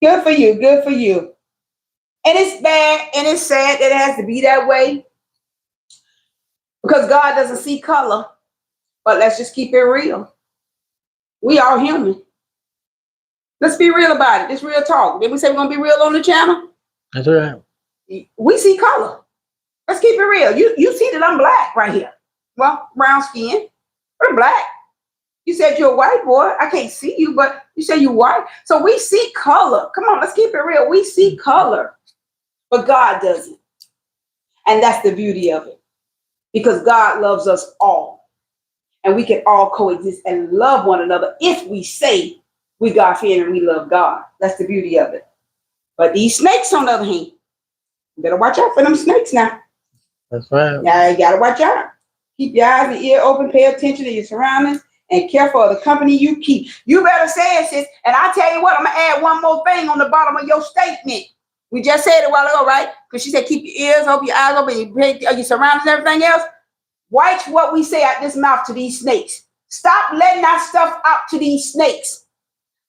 Good for you. Good for you. And it's bad and it's sad that it has to be that way because God doesn't see color. But let's just keep it real. We are human. Let's be real about it. It's real talk. Did we say we're going to be real on the channel? That's right. We see color. Let's keep it real. You see that I'm black right here. Well, brown skin. We're black. You said you're a white boy. I can't see you, but you said you're white. So we see color. Come on, let's keep it real. We see color. But God doesn't. And that's the beauty of it. Because God loves us all. And we can all coexist and love one another if we say we God-fearing and we love God. That's the beauty of it. But these snakes, on the other hand, you better watch out for them snakes now. That's right. Now you gotta watch out. Keep your eyes and ear open, pay attention to your surroundings, and careful of the company you keep. You better say it, sis. And I tell you what, I'm gonna add one more thing on the bottom of your statement. We just said it a while ago, right? Because she said keep your ears open, your eyes open, your surroundings and everything else. Watch what we say out this mouth to these snakes. Stop letting that stuff out to these snakes.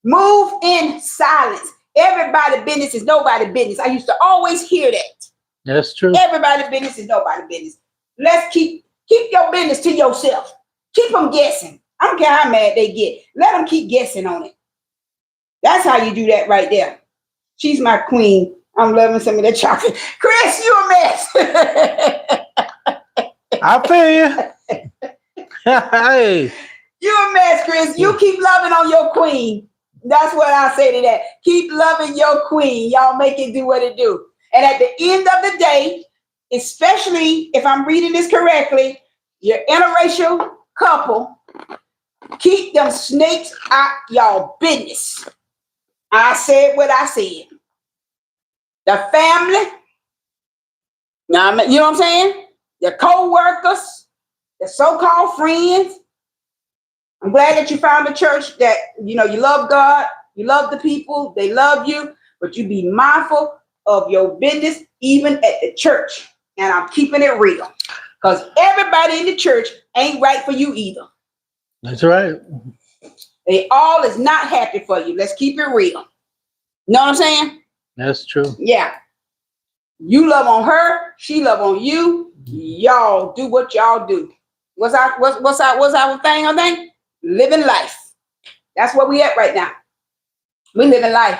Move in silence. Everybody's business is nobody's business. I used to always hear that. That's true. Everybody's business is nobody's business. Let's keep your business to yourself. Keep them guessing. I don't care how mad they get. Let them keep guessing on it. That's how you do that right there. She's my queen. I'm loving some of that chocolate. Chris, you a mess. I feel you. Hey. You a mess, Chris. You keep loving on your queen. That's what I say to that. Keep loving your queen. Y'all make it do what it do. And at the end of the day, especially if I'm reading this correctly, your interracial couple, keep them snakes out y'all business. I said what I said. The family, you know what I'm saying? Your co-workers, the so-called friends. I'm glad that you found a church that, you love God, you love the people, they love you, but you be mindful of your business, even at the church. And I'm keeping it real. Because everybody in the church ain't right for you either. That's right. They all is not happy for you. Let's keep it real. Know what I'm saying? That's true. Yeah. You love on her, she love on you. Y'all do what y'all do. What's our thing? I think living life. That's where we at right now. We living life.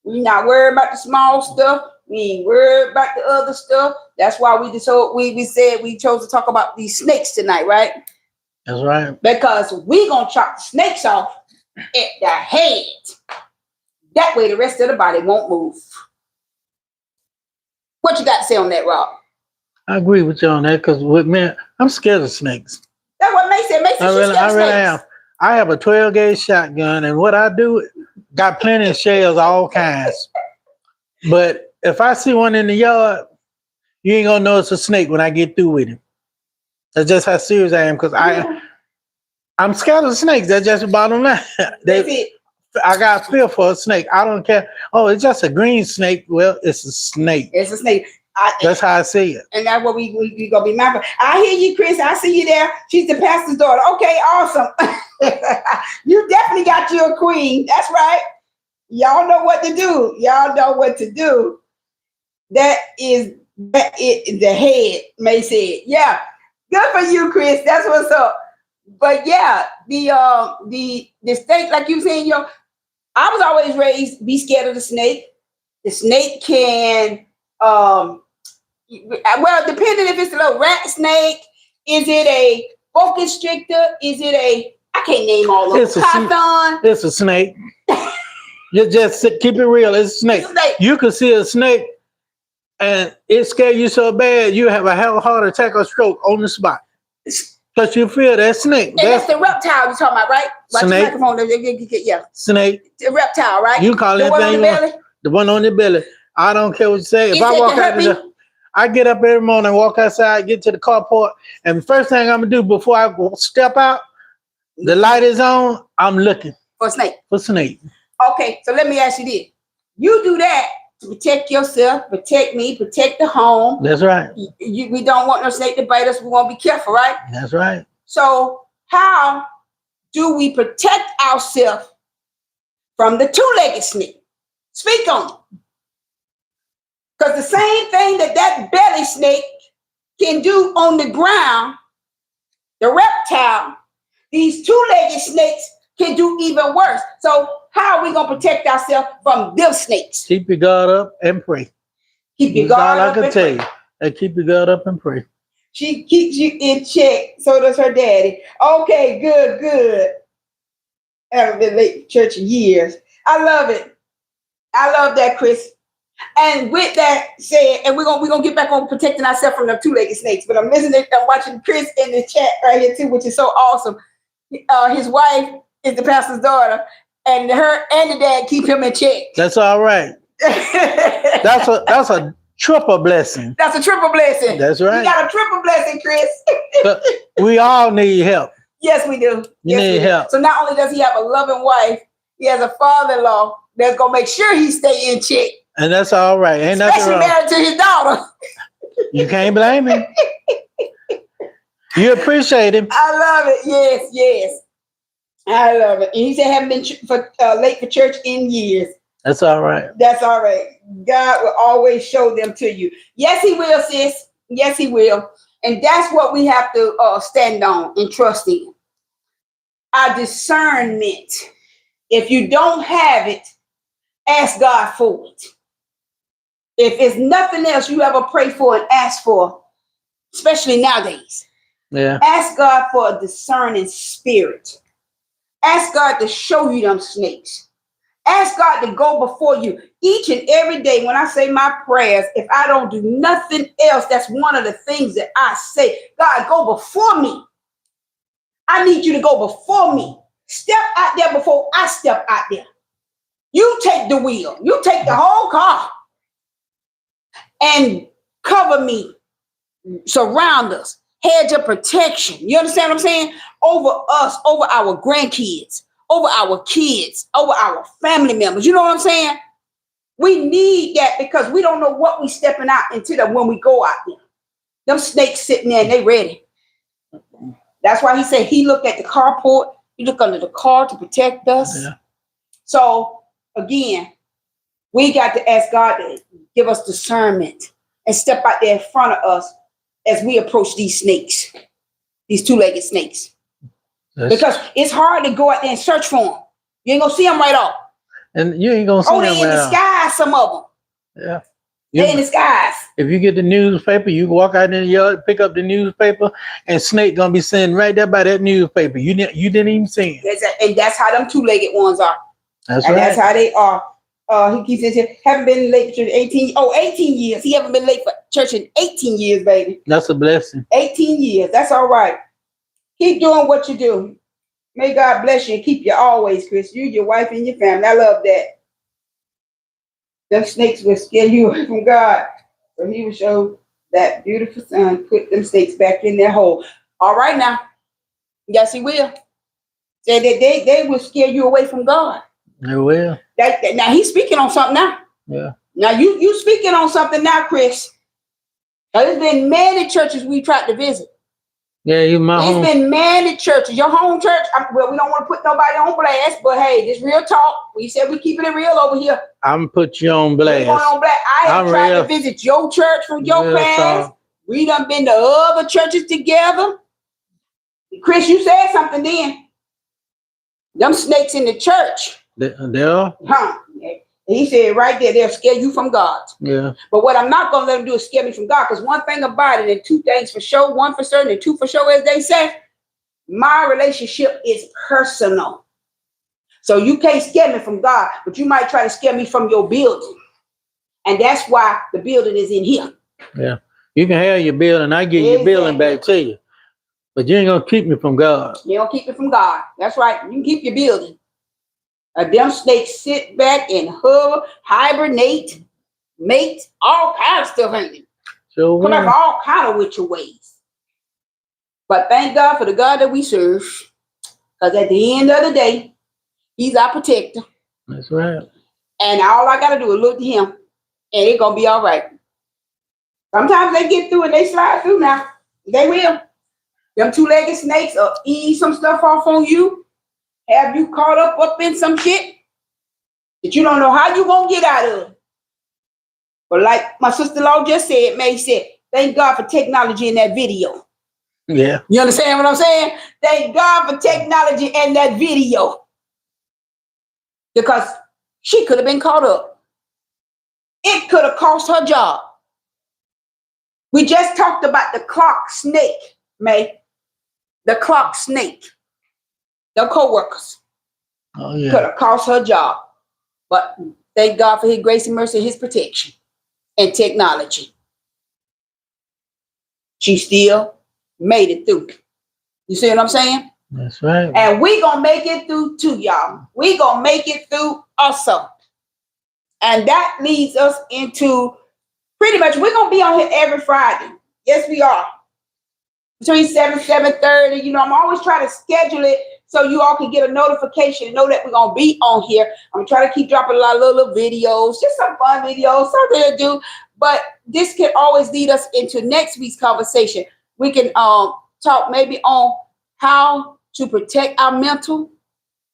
We not worried about the small stuff. We ain't worried about the other stuff. That's why we said we chose to talk about these snakes tonight, right? That's right. Because we gonna chop the snakes off at the head. That way the rest of the body won't move. What you got to say on that, Rob? I agree with you on that because with me, I'm scared of snakes. That's what Mason. I really am. I have a 12-gauge shotgun, and what I do, got plenty of shells, all kinds. But if I see one in the yard, you ain't gonna know it's a snake when I get through with him. That's just how serious I am, because I'm scared of snakes. That's just the bottom line. I got fear for a snake. I don't care. Oh, it's just a green snake. Well, it's a snake. It's a snake. That's how I see it. And that's what we gonna be mindful. I hear you, Chris. I see you there. She's the pastor's daughter. Okay, awesome. You definitely got you a queen. That's right. Y'all know what to do. Y'all know what to do. That is the head, May said. Yeah. Good for you, Chris. That's what's up. But yeah, the snake, like you saying, I was always raised be scared of the snake. The snake can well, depending if it's a little rat snake, is it a boa constrictor? Is it I can't name all of them. Python. It's a snake. You just keep it real. It's a snake. You can see a snake and it scares you so bad you have a heart attack or stroke on the spot. Because you feel that snake. And that's the reptile you're talking about, right? Snake. Yeah. Snake. The reptile, right? You call it anything you want. The one on the belly. I don't care what you say. If I walk out I get up every morning, walk outside, get to the carport, and the first thing I'm gonna do before I step out, the light is on, I'm looking for snake. For snake. Okay, so let me ask you this. You do that to protect yourself, protect me, protect the home. That's right. We don't want no snake to bite us. We want to be careful, right? That's right. So how do we protect ourselves from the two-legged snake? Speak on it. Because the same thing that belly snake can do on the ground, the reptile, these two-legged snakes can do even worse. So how are we going to protect ourselves from them snakes? Keep your guard up and pray. Keep your guard up and pray. And keep your guard up and pray. She keeps you in check. So does her daddy. Okay, good. I haven't been late for church in years. I love it. I love that, Chris. And with that said, and we're gonna get back on protecting ourselves from the two-legged snakes. But I'm watching Chris in the chat right here too, which is so awesome. His wife is the pastor's daughter, and her and the dad keep him in check. That's all right. That's a triple blessing. That's a triple blessing. That's right. You got a triple blessing, Chris. We all need help. Yes, we do. You need help. So not only does he have a loving wife, he has a father-in-law that's gonna make sure he stay in check. And that's all right. Ain't nothing wrong. Especially married to his daughter. You can't blame him. You appreciate him. I love it. Yes. I love it. And he said haven't been late for church in years. That's all right. That's all right. God will always show them to you. Yes, he will, sis. Yes, he will. And that's what we have to stand on and trust in. Our discernment. If you don't have it, ask God for it. If it's nothing else you ever pray for and ask for, especially nowadays, ask God for a discerning spirit. Ask God to show you them snakes. Ask God to go before you each and every day. When I say my prayers, if I don't do nothing else, that's one of the things that I say. God, go before me. I need you to go before me. Step out there before I step out there. You take the wheel. You take the whole car and cover me, surround us, hedge of protection. You understand what I'm saying? Over us, over our grandkids, over our kids, over our family members. You know what I'm saying? We need that because we don't know what we stepping out into when we go out there. Them snakes sitting there and they ready. That's why he said he looked at the carport. He looked under the car to protect us. Yeah. So again, we got to ask God to give us discernment and step out there in front of us as we approach these snakes, these two-legged snakes. Because it's hard to go out there and search for them. You ain't gonna see them right off. And you ain't gonna see them right off. Oh, they in the skies, some of them. Yeah. They in the skies. If you get the newspaper, you can walk out in the yard, pick up the newspaper, and snake gonna be sitting right there by that newspaper. You didn't even see it. And that's how them two-legged ones are. That's right. That's how they are. He keeps saying, haven't been late for church 18 years. He haven't been late for church in 18 years, baby. That's a blessing. 18 years. That's all right. Keep doing what you do. May God bless you and keep you always, Chris. You, your wife, and your family. I love that. Them snakes will scare you away from God. So he will show that beautiful son, put them snakes back in their hole. All right now. Yes, he will. Say that they will scare you away from God. They will. Now he's speaking on something now. Yeah. Now you speaking on something now, Chris. Now, there's been many churches we tried to visit. Yeah, It's been many churches. Your home church, well, we don't want to put nobody on blast, but hey, this real talk. We said we keeping it real over here. I'm going to put you on blast. I have tried to visit your church from your past. We done been to other churches together. Chris, you said something then. Them snakes in the church. They are? Huh. He said right there, they'll scare you from God. Yeah. But what I'm not going to let them do is scare me from God. Because one thing about it, and two things for sure, one for certain and two for sure, as they say, my relationship is personal. So you can't scare me from God, but you might try to scare me from your building. And that's why the building is in here. Yeah. You can have your building. I give your building back to you. But you ain't going to keep me from God. You don't keep me from God. That's right. You can keep your building. Them snakes sit back and hover, hibernate, mate, all kinds of stuff, ain't it? So come up all kind of witcher ways. But thank God for the God that we serve. Because at the end of the day, he's our protector. That's right. And all I got to do is look to him and it's gonna be all right. Sometimes they get through and they slide through now. They will. Them two-legged snakes will ease some stuff off on you, have you caught up in some shit that you don't know how you gonna get out of. But like my sister-in-law just said, May said, thank God for technology in that video. Yeah. You understand what I'm saying? Thank God for technology and that video. Because she could have been caught up. It could have cost her job. We just talked about the clock snake, May. The clock snake. The co-workers. Oh, yeah. Could have cost her job. But thank God for his grace and mercy, his protection and technology. She still made it through. You see what I'm saying? That's right. And we gonna make it through too, y'all. We gonna make it through also. And that leads us into pretty much, we're gonna be on here every Friday. Yes, we are. Between 7 and 7:30. You know, I'm always trying to schedule it so you all can get a notification and know that we're gonna be on here. I'm trying to keep dropping a lot of little videos, just some fun videos, something to do. But this can always lead us into next week's conversation. We can talk maybe on how to protect our mental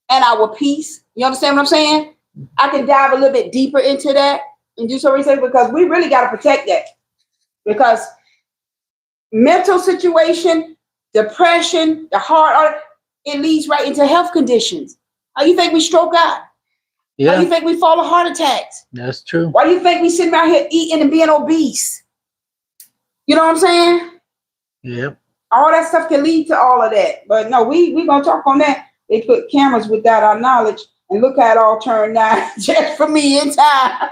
and our peace. You understand what I'm saying? I can dive a little bit deeper into that and do some research because we really got to protect that. Because mental situation, depression, the heart, it leads right into health conditions. How you think we stroke out? Yeah. How you think we fall of heart attacks? That's true. Why do you think we sitting out here eating and being obese? You know what I'm saying? Yep. All that stuff can lead to all of that. But no, we gonna talk on that. They put cameras without our knowledge, and look how it all turned out just for me in time.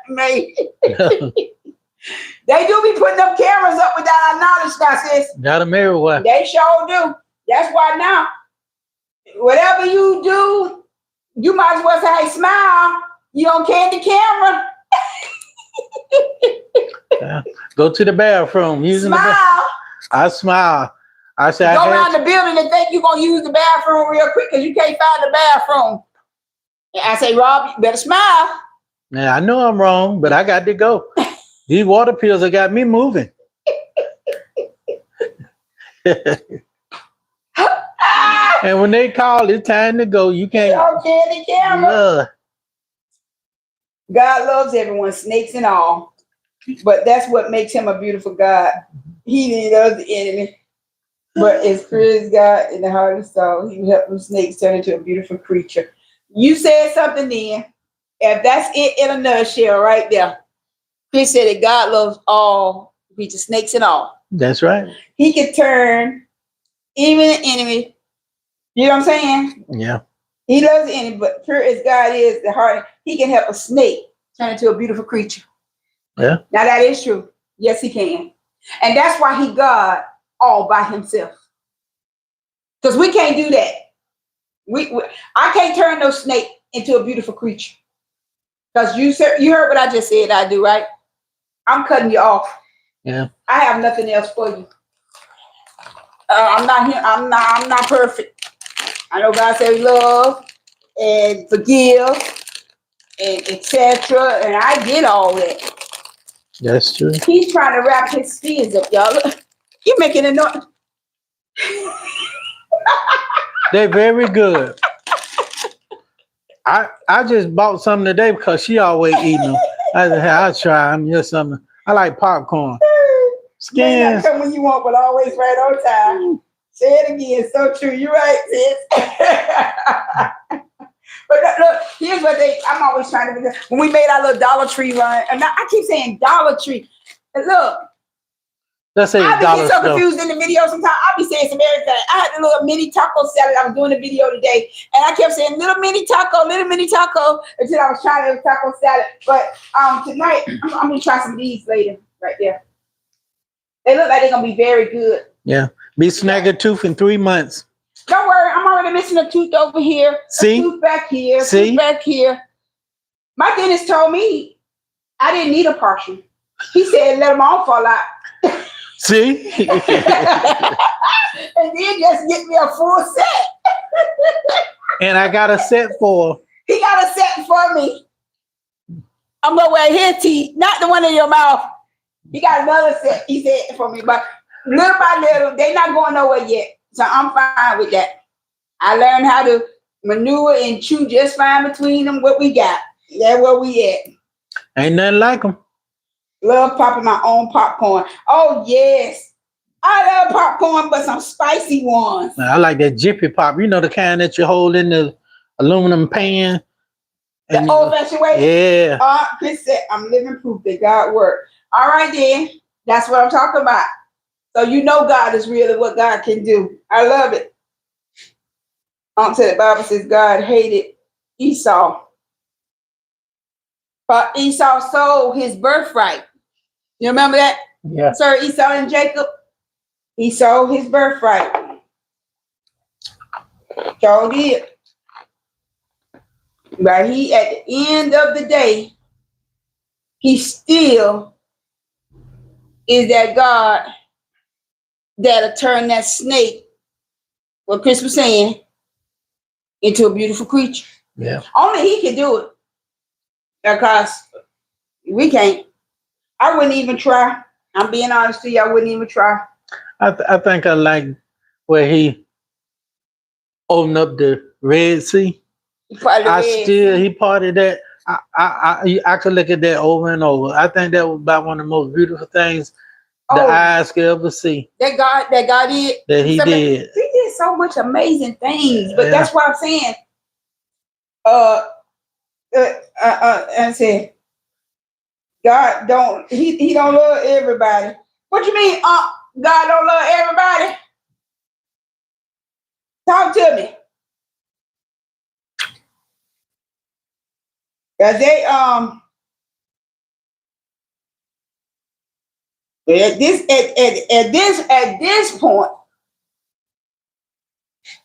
Maybe. They do be putting up cameras up without our knowledge now, sis. Got a mirror what? They sure do. That's why now, whatever you do, you might as well say, hey, smile. You don't care the camera. Go to the bathroom. Using Smile. I smile. I say, go around the building and think you're going to use the bathroom real quick because you can't find the bathroom. And I say, Rob, you better smile. Yeah, I know I'm wrong, but I got to go. These water pills have got me moving. And when they call, it's time to go. You can't. Don't care the camera. God loves everyone, snakes and all. But that's what makes him a beautiful God. He loves the enemy. But as Chris God in the heart and soul, he will help them snakes turn into a beautiful creature. You said something then. If that's it in a nutshell right there. Chris said that God loves all creatures, snakes and all. That's right. He can turn even an enemy. You know what I'm saying? Yeah. He loves the enemy, but pure as God is, the heart, he can help a snake turn into a beautiful creature. Yeah. Now that is true. Yes, he can. And that's why he God all by himself. Because we can't do that. I can't turn no snake into a beautiful creature. Because you heard what I just said I do, right? I'm cutting you off. Yeah. I have nothing else for you. I'm not here. I'm not perfect. I know God said love and forgive and etc. And I get all that. That's true. He's trying to wrap his spears up, y'all. You're making a noise. They're very good. I just bought something today because she always eating them. I said, hey, I'll try them. Just something. I like popcorn. Skins. Come when you want, but always right on time. Say it again. So true. You're right, sis. But look, here's what I'm always trying to do. When we made our little Dollar Tree run, and I keep saying Dollar Tree. And look, Let's say I dollar be so store. confused in the video sometimes. I'll be saying some everything. I had a little mini taco salad. I was doing a video today, and I kept saying little mini taco until I was trying to taco salad. But tonight, I'm going to try some of these later right there. They look like they're going to be very good. Yeah. Be snag a tooth in 3 months. Don't worry, I'm already missing a tooth over here. See? A tooth back here. See? Tooth back here. My dentist told me I didn't need a partial. He said let them all fall out. See? And then just get me a full set. And I got a set for. He got a set for me. I'm gonna wear his teeth, not the one in your mouth. He got another set, he said for me, but little by little, they not going nowhere yet. So I'm fine with that. I learned how to maneuver and chew just fine between them. What we got, that's where we at. Ain't nothing like them. Love popping my own popcorn. Oh yes, I love popcorn, but some spicy ones. I like that Jiffy Pop. You know the kind that you hold in the aluminum pan. The old-fashioned way. Yeah. Chris said, "I'm living proof that God worked." All right, then. That's what I'm talking about. So you know God is really what God can do. I love it. Said the Bible says God hated Esau. But Esau sold his birthright. You remember that? Yeah. Sir Esau and Jacob? He sold his birthright. So did. But he, at the end of the day, he still is that God that'll turn that snake, what Chris was saying, into a beautiful creature. Yeah. Only he can do it. Because we can't. I wouldn't even try. I'm being honest to you, I wouldn't even try. I think I like where he opened up the Red Sea. He parted that. I could look at that over and over. I think that was about one of the most beautiful things the eyes could ever see. That God did. That he did. He did so much amazing things. But that's what I'm saying. I said, God don't, he don't love everybody. What you mean, God don't love everybody? Talk to me. Cause they at this point,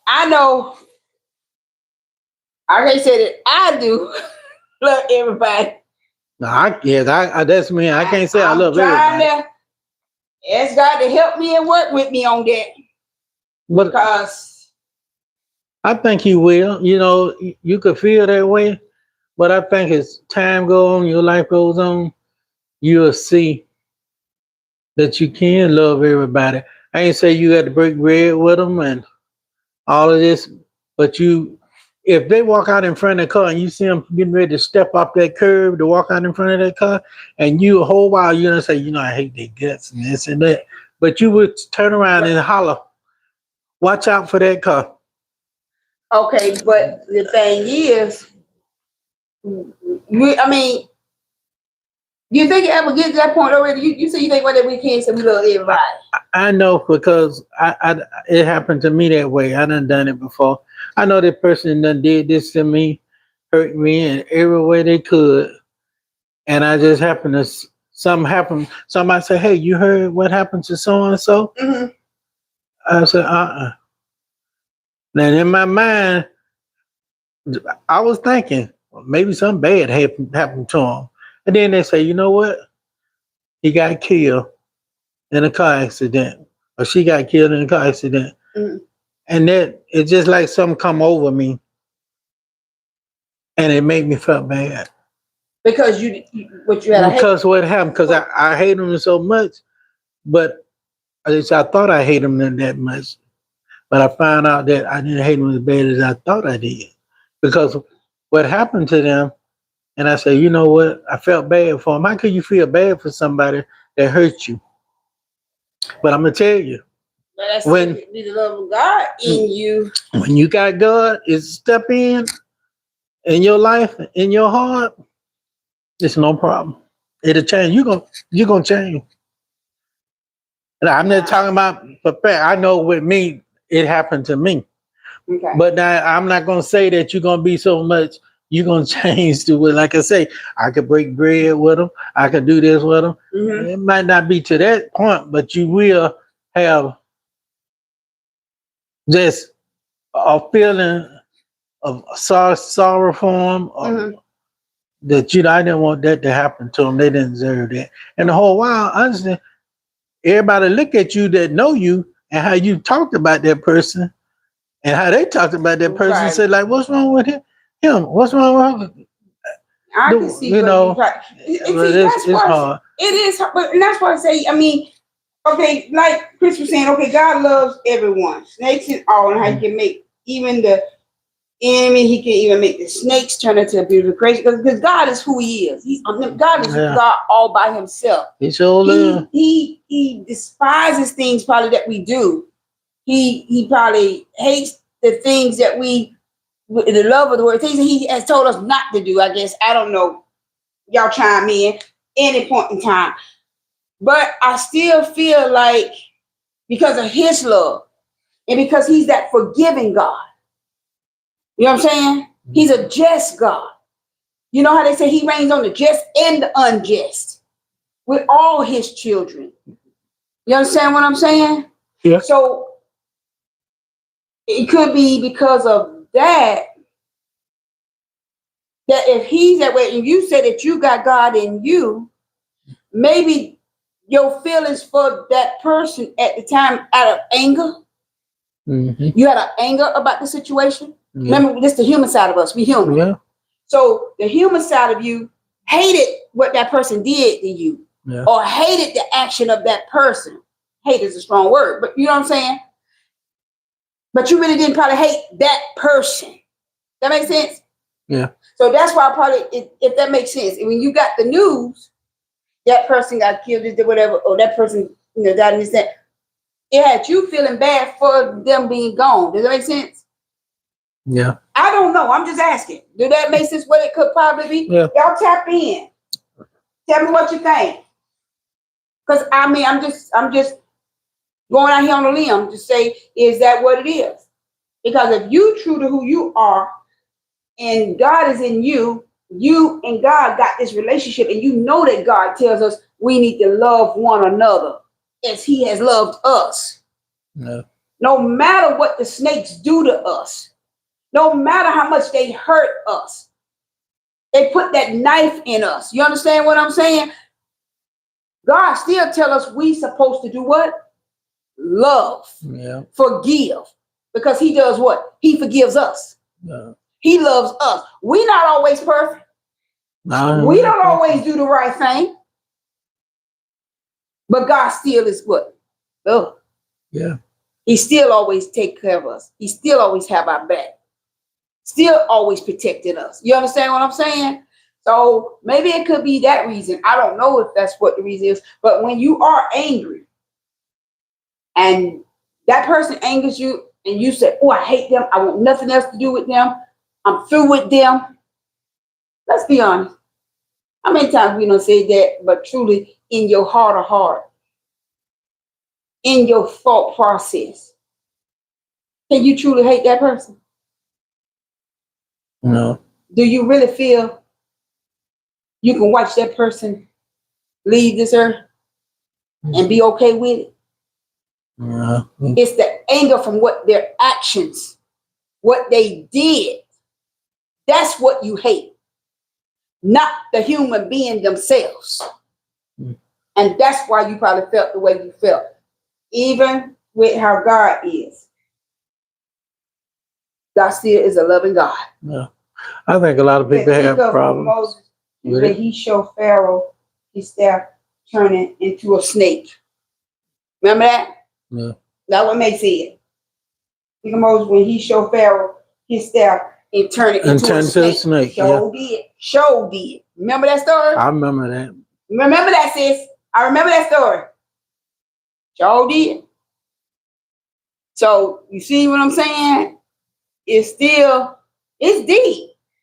I know I already said it, I do love everybody. No, that's me. I can't say I love everybody. Ask God to help me and work with me on that. Because I think he will. You know, you could feel that way. But I think as time goes on, your life goes on, you'll see that you can love everybody. I ain't say you got to break bread with them and all of this, but if they walk out in front of the car and you see them getting ready to step off that curb to walk out in front of that car, and you a whole while you're gonna say, I hate their guts and this and that, but you would turn around and holler, watch out for that car. Okay, but the thing is, you think it ever get to that point already? You say you think one day we can't say we love everybody. I know because it happened to me that way. I done it before. I know that person done did this to me, hurt me in every way they could, and I just happened to something happened. Somebody said, "Hey, you heard what happened to so and so?" I said, Then in my mind, I was thinking maybe something bad happened to him, and then they say, "You know what? He got killed in a car accident, or she got killed in a car accident." And that it's just like something come over me, and it made me feel bad. Because what happened? Because I hate him so much, but at least I thought I hate him that much. But I found out that I didn't hate him as bad as I thought I did. Because what happened to them, and I said, you know what? I felt bad for him. How could you feel bad for somebody that hurt you? But I'm gonna tell you, when the love of God in you, when you got God is step in your life, in your heart, it's no problem. It'll change. You're gonna change. And I'm not talking about perfect. I know with me, it happened to me. Okay. But now I'm not gonna say that you're gonna be so much. You're gonna change to it. Like I say, I could break bread with them. I could do this with them. It might not be to that point, but you will have just a feeling of sorrow for them. That I didn't want that to happen to them. They didn't deserve that. And the whole while, honestly, everybody look at you that know you and how you talked about that person and how they talked about that person. Right. Said like, what's wrong with him? What's wrong with him? I can see you where you know, try. but See, that's it's why hard. it is. But and that's why I say. I mean, okay, like Chris was saying. Okay, God loves everyone, snakes and all, and how He can make even the enemy. He can even make the snakes turn into a beautiful creation because God is who He is. God is Yeah. God all by Himself. He sure live. He despises things probably that we do. He probably hates the things that we, the love of the word, things that He has told us not to do. I guess I don't know. Y'all chime in any point in time, but I still feel like because of His love and because He's that forgiving God. You know what I'm saying? He's a just God. You know how they say He reigns on the just and the unjust with all His children. You understand what I'm saying? Yeah. So it could be because of that if He's that way, and you say that you got God in you, maybe your feelings for that person at the time out of anger, you had an anger about the situation. Yeah. Remember, this is the human side of us. We human. Yeah. So the human side of you hated what that person did to you, or hated the action of that person. Hate is a strong word, but you know what I'm saying? But you really didn't probably hate that person. That makes sense? Yeah. So that's why probably, if that makes sense, and when you got the news, that person got killed, or whatever, or that person, died in this, that, it had you feeling bad for them being gone. Does that make sense? Yeah. I don't know. I'm just asking. Do that make sense? What it could probably be? Yeah. Y'all tap in. Tell me what you think. Because I mean, I'm just going out here on a limb to say, is that what it is? Because if you true to who you are, and God is in you, you and God got this relationship, and you know that God tells us we need to love one another as He has loved us. Yeah. No matter what the snakes do to us, no matter how much they hurt us, they put that knife in us. You understand what I'm saying? God still tell us we supposed to do what? Love. Yeah. Forgive. Because He does what? He forgives us. Yeah. He loves us. We're not always perfect. We don't always do the right thing. But God still is what? Oh. Yeah. He still always take care of us. He still always have our back. Still always protecting us. You understand what I'm saying? So maybe it could be that reason. I don't know if that's what the reason is. But when you are angry and that person angers you and you say, oh, I hate them. I want nothing else to do with them. I'm through with them. Let's be honest. How many times we don't say that, but truly in your heart of heart, in your thought process, can you truly hate that person? No. Do you really feel you can watch that person leave this earth and be okay with it? Yeah. It's the anger from what their actions, what they did. That's what you hate, not the human being themselves. And that's why you probably felt the way you felt, even with how God is. God still is a loving God. Yeah. I think a lot of people have problems. Moses, when He showed Pharaoh his staff turning into a snake. Remember that? Yeah. That's what makes it. Think of Moses when He showed Pharaoh his staff and turned it into a snake. Show did. Remember that story? I remember that. Remember that, sis? I remember that story. Show did. So you see what I'm saying? It's deep.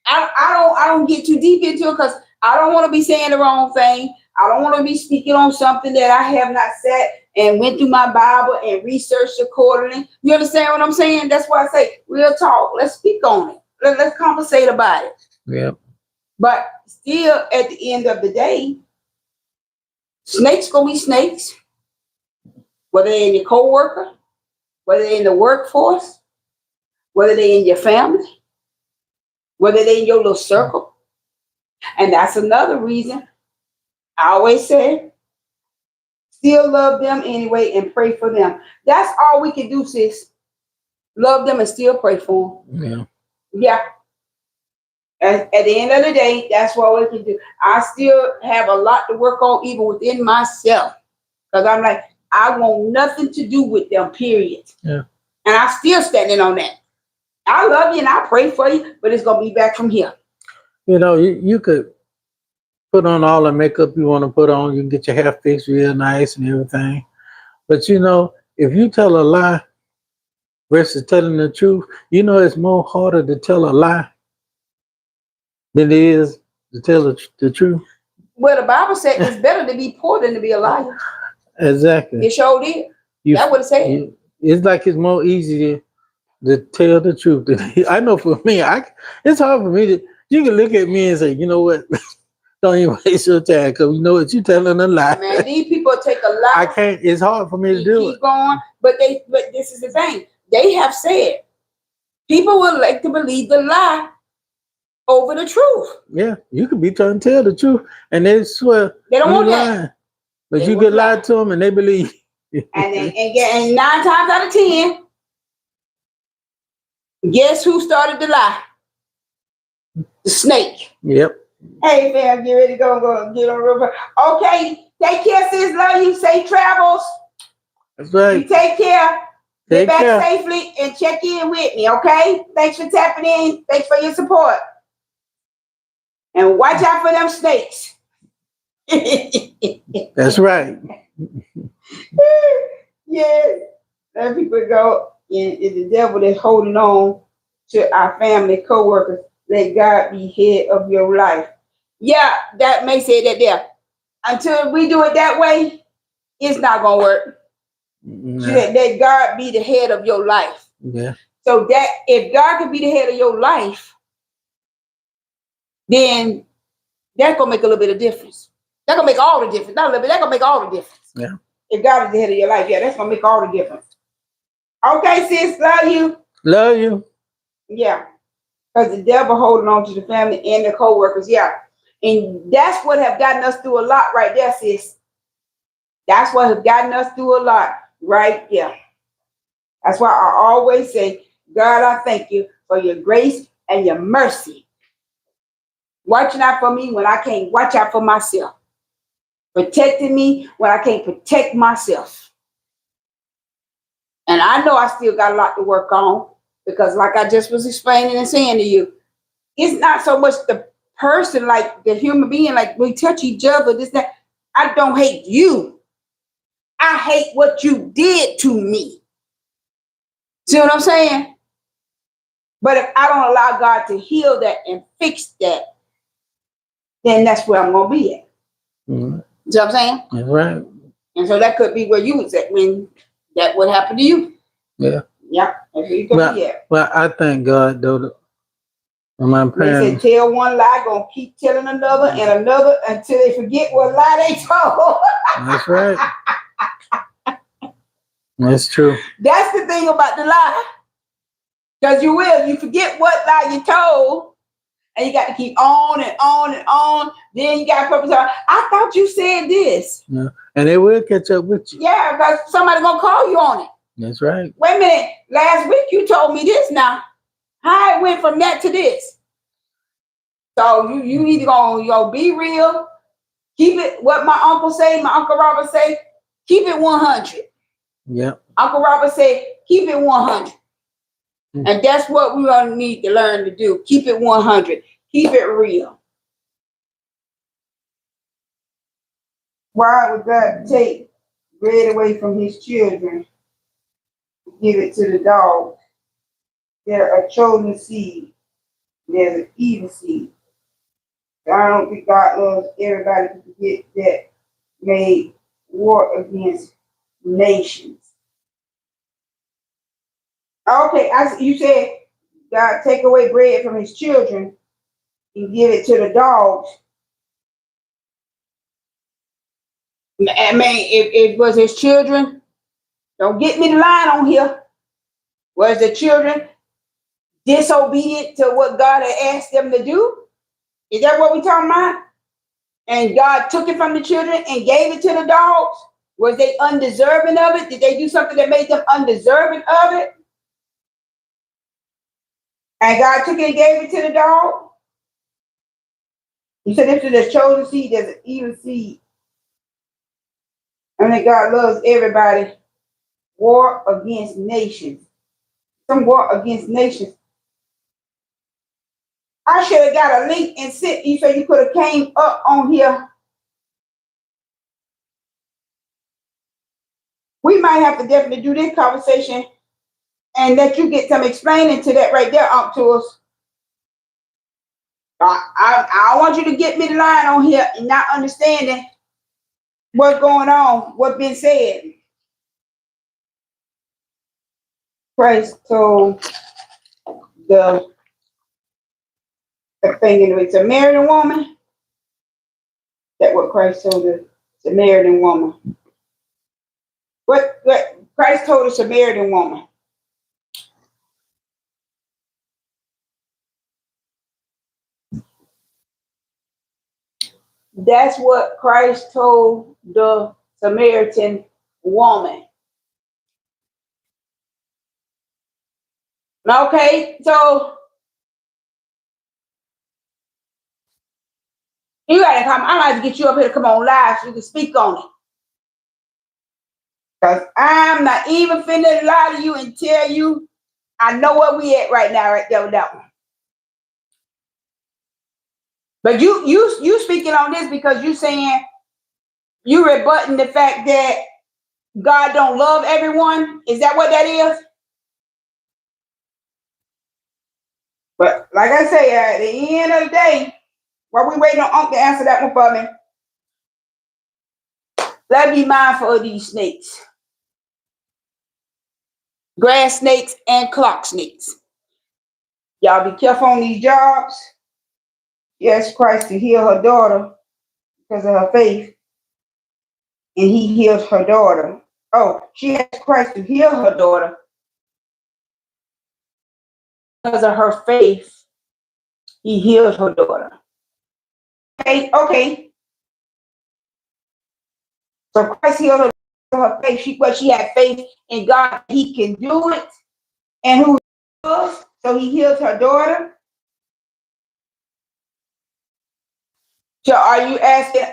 I don't get too deep into it because I don't want to be saying the wrong thing. I don't want to be speaking on something that I have not sat and went through my Bible and researched accordingly. You understand what I'm saying? That's why I say real talk. Let's speak on it. Let's conversate about it. Yeah. But still, at the end of the day, snakes gonna be snakes. Whether they're in your co-worker, whether they're in the workforce, whether they're in your family, whether they're in your little circle. And that's another reason I always say, still love them anyway and pray for them. That's all we can do, sis. Love them and still pray for them. Yeah. Yeah. At the end of the day, that's what we can do. I still have a lot to work on, even within myself, because I'm like, I want nothing to do with them. Period. Yeah. And I'm still standing on that. I love you and I pray for you, but it's gonna be back from here. You know, you could put on all the makeup you want to put on. You can get your hair fixed real nice and everything. But you know, if you tell a lie versus telling the truth, you know it's more harder to tell a lie than it is to tell the truth. Well, the Bible said it's better to be poor than to be a liar. Exactly. It sure did. You, That's what it said. it's like it's more easy to tell the truth. I know for me, it's hard for me to. You can look at me and say, you know what, don't even waste your time because you know what, you telling a lie. Man, these people take a lie. I can't. It's hard for me to do it. Keep going, but this is the thing. They have said people would like to believe the lie over the truth. Yeah, you could be trying to tell the truth, and they swear They don't you want that. lying, but They you want could lie lie. to them, and they believe. And 9 times out of 10, guess who started the lie? The snake. Yep. Hey, fam, get ready to go get on the road. Okay, take care, sis. Love you. Safe travels. That's right. You take care. Get Take back care. safely and check in with me, okay? Thanks for tapping in. Thanks for your support. And watch out for them snakes. That's right. Yeah. Let people go. And the devil that's holding on to our family, co-workers. Let God be head of your life. Yeah, that may say that there. Until we do it that way, it's not gonna work. Yeah. Let God be the head of your life. Yeah. So that if God can be the head of your life, then that's gonna make a little bit of difference. That's gonna make all the difference. Not a little bit, that's gonna make all the difference. Yeah. If God is the head of your life, yeah, that's gonna make all the difference. Okay, sis, love you. Love you. Yeah. Because the devil holding on to the family and the co-workers, yeah. And that's what have gotten us through a lot right there, sis. That's what have gotten us through a lot right there. That's why I always say, God, I thank you for your grace and your mercy. Watching out for me when I can't watch out for myself. Protecting me when I can't protect myself. And I know I still got a lot to work on because like I just was explaining and saying to you, it's not so much the person, like the human being, like we touch each other, this, that. I don't hate you. I hate what you did to me. See what I'm saying? But if I don't allow God to heal that and fix that, then that's where I'm going to be at. Mm-hmm. See what I'm saying? That's right. And so that could be where you was at when that would happen to you. Yeah. Yeah, that's where you could be at. Well, I thank God, though, my parents. They say tell one lie, gonna keep telling another and another until they forget what lie they told. That's right. That's true. That's the thing about the lie. Because you forget what lie you told, and you got to keep on and on and on. Then you got to purpose. I thought you said this. Yeah. And they will catch up with you. Yeah, because somebody's gonna call you on it. That's right. Wait a minute. Last week you told me this now. How it went from that to this. So you either gonna be real, keep it what my uncle Robert say, keep it 100. Yep. Uncle Robert said, keep it 100. And that's what we're gonna need to learn to do. Keep it 100. Keep it real. Why would God take bread away from his children? Give it to the dog. They're a chosen seed. There's an evil seed. I don't think God loves everybody to forget that made war against nations. Okay, you said God take away bread from his children and give it to the dogs. I mean, if it was his children, don't get me the line on here. Was the children disobedient to what God had asked them to do? Is that what we're talking about? And God took it from the children and gave it to the dogs? Was they undeserving of it? Did they do something that made them undeserving of it? And God took it and gave it to the dog? He said, if there's a chosen seed, there's an evil seed. And that God loves everybody. War against nations. Some war against nations. I should have got a link and sent you so you could have came up on here. We might have to definitely do this conversation and let you get some explaining to that right there up to us. I want you to get me the line on here and not understanding what's going on, what's been said. Christ told the thing in the Samaritan woman. That's what Christ told the Samaritan woman. What Christ told the Samaritan woman. That's what Christ told the Samaritan woman. Okay, so you gotta come. I like to get you up here to come on live so you can speak on it. Because I'm not even finna lie to you and tell you I know where we at right now, right there with that one. But you speaking on this because you saying you rebutting the fact that God don't love everyone. Is that what that is? But like I say, at the end of the day, while we waiting on Unc to answer that one for me, let's be mindful of these snakes. Grass snakes and clock snakes. Y'all be careful on these jobs. She asked Christ to heal her daughter because of her faith, and he healed her daughter. Oh, she asked Christ to heal her daughter because of her faith. He healed her daughter. Okay. So Christ healed her faith. She had faith in God. He can do it. And who he was, so he healed her daughter. So are you asking,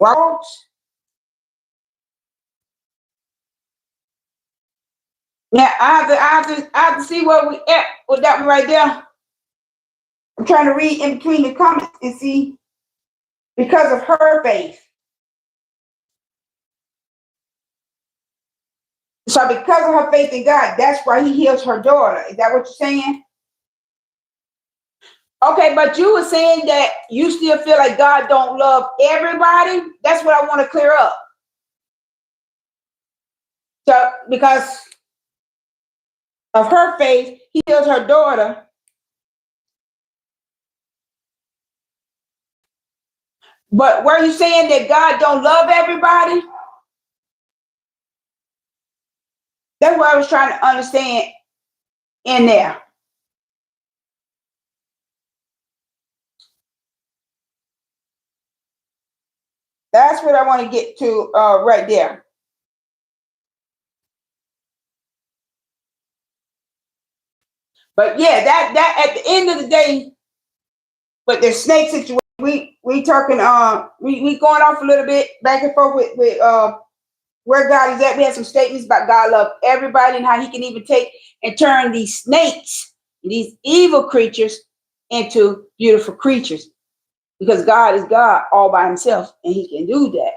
well, now I have to see where we at with that one right there. I'm trying to read in between the comments and see because of her faith. So because of her faith in God, that's why he heals her daughter. Is that what you're saying? Okay, but you were saying that you still feel like God don't love everybody. That's what I want to clear up. So because of her faith, he heals her daughter. But were you saying that God don't love everybody? That's what I was trying to understand in there. That's what I want to get to right there. But yeah, that at the end of the day, but the snake situation, we talking we going off a little bit back and forth with where God is at. We had some statements about God love everybody and how he can even take and turn these snakes, these evil creatures, into beautiful creatures. Because God is God all by himself and he can do that.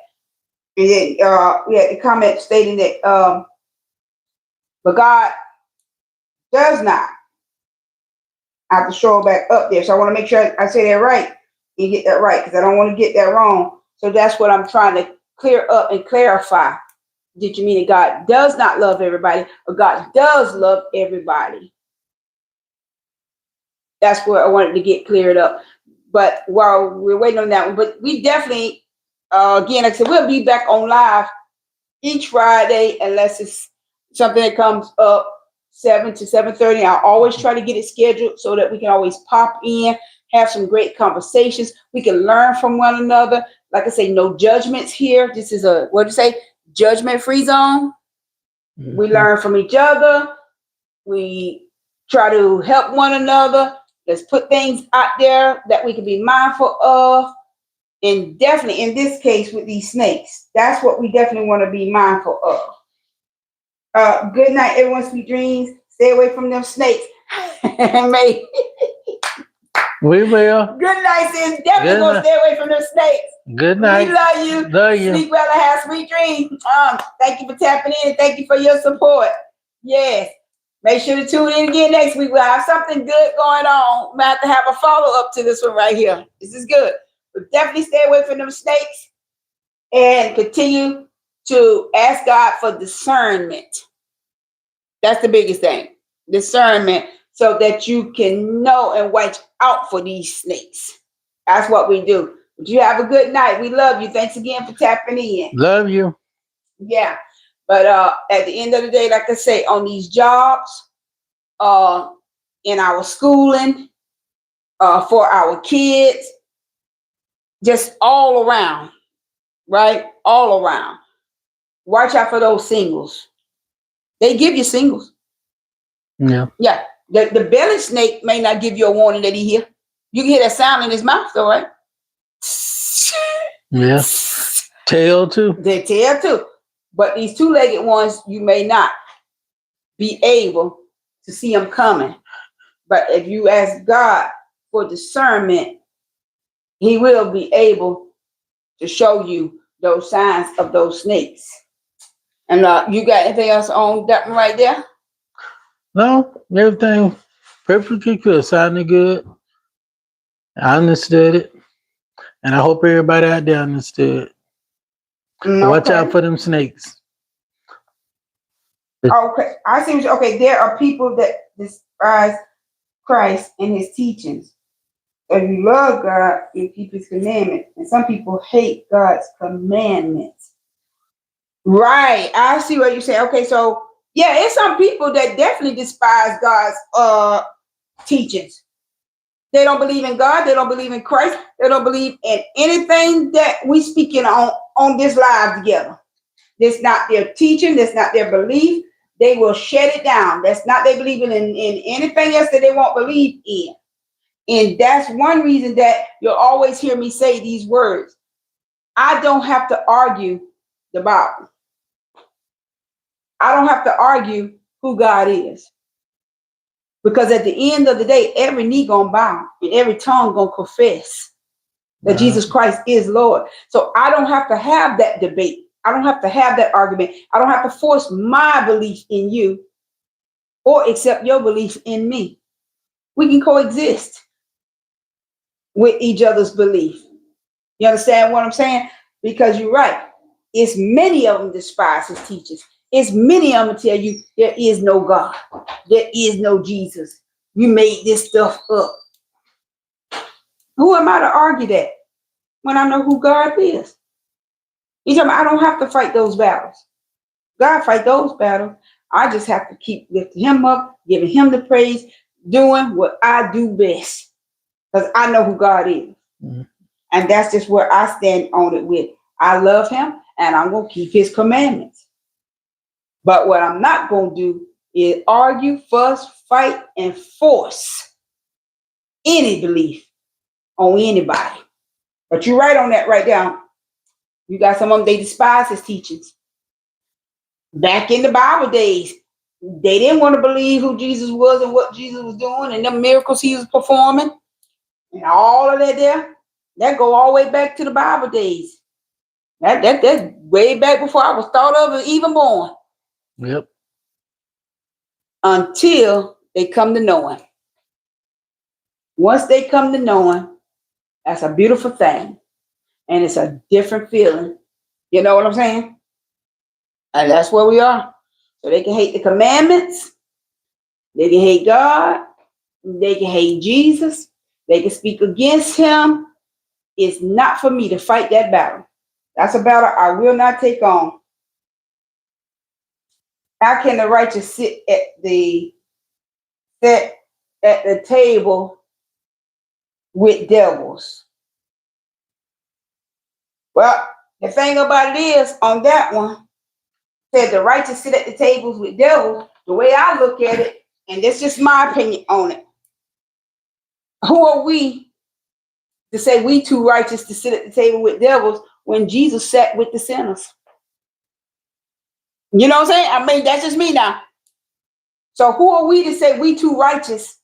And then we had the comment stating that but God does not. I have to show it back up there. So I want to make sure I say that right and get that right because I don't want to get that wrong. So that's what I'm trying to clear up and clarify. Did you mean that God does not love everybody or God does love everybody? That's where I wanted to get cleared up. But while we're waiting on that one, but we definitely, again, like I said, we'll be back on live each Friday unless it's something that comes up 7 to 7:30. I always try to get it scheduled so that we can always pop in, have some great conversations. We can learn from one another. Like I say, no judgments here. This is a, what do you say, judgment-free zone. We learn from each other. We try to help one another. let's put things out there that we can be mindful of. And definitely in this case with these snakes, that's what we definitely want to be mindful of. Good night, everyone. Sweet dreams. Stay away from them snakes. May We will. good night, sis. Definitely gonna stay away from them snakes. Good night. We love you. Love you. Sleep well and have sweet dreams. Thank you for tapping in. Thank you for your support. Yes. Make sure to tune in again next week. We'll have something good going on. We have to have a follow-up to this one right here. This is good. But definitely stay away from them snakes and continue to ask God for discernment. That's the biggest thing. Discernment, so that you can know and watch out for these snakes. That's what we do. But you have a good night. We love you. Thanks again for tapping in. Love you. Yeah. But at the end of the day, like I say, on these jobs, in our schooling, for our kids, just all around, right? All around. Watch out for those singles. They give you singles. Yeah. Yeah. The belly snake may not give you a warning that he hear. You can hear that sound in his mouth, though, right? Yeah. Tail too. They tail too. But these two-legged ones, you may not be able to see them coming. But if you ask God for discernment, he will be able to show you those signs of those snakes. And you got anything else on that one right there? No, everything perfectly good. Sounded good. I understood it. And I hope everybody out there understood. Okay. Watch out for them snakes. Okay. I see. Okay. There are people that despise Christ and his teachings. If you love God, you keep his commandments. And some people hate God's commandments. Right. I see what you say. Okay. So, yeah, it's some people that definitely despise God's teachings. They don't believe in God. They don't believe in Christ. They don't believe in anything that we speaking on this live together. That's not their teaching. That's not their belief. They will shut it down. That's not they believing in anything else that they won't believe in. And that's one reason that you'll always hear me say these words. I don't have to argue the Bible. I don't have to argue who God is. Because at the end of the day, every knee gonna bow and every tongue gonna confess that Jesus Christ is Lord. So I don't have to have that debate. I don't have to have that argument. I don't have to force my belief in you or accept your belief in me. We can coexist with each other's belief. You understand what I'm saying? Because you're right. It's many of them despise his teachers. It's many of them tell you there is no God. There is no Jesus. You made this stuff up. Who am I to argue that when I know who God is? You tell me I don't have to fight those battles. God fight those battles. I just have to keep lifting him up, giving him the praise, doing what I do best. Because I know who God is. Mm-hmm. And that's just where I stand on it with. I love him and I'm going to keep his commandments. But what I'm not going to do is argue, fuss, fight, and force any belief on anybody. But you're right on that right now. You got some of them, they despise his teachings. Back in the Bible days, they didn't want to believe who Jesus was and what Jesus was doing and the miracles he was performing. And all of that there, that go all the way back to the Bible days. That's way back before I was thought of or even born. Yep. Until they come to know him. Once they come to know him, that's a beautiful thing. And it's a different feeling. You know what I'm saying? And that's where we are. So they can hate the commandments. They can hate God. They can hate Jesus. They can speak against him. It's not for me to fight that battle. That's a battle I will not take on. How can the righteous sit at the table with devils? Well, the thing about it is, on that one, said the righteous sit at the tables with devils. The way I look at it, and this is just my opinion on it, Who are we to say we too righteous to sit at the table with devils when Jesus sat with the sinners? You know what I'm saying? I mean, that's just me now. So who are we to say we too righteous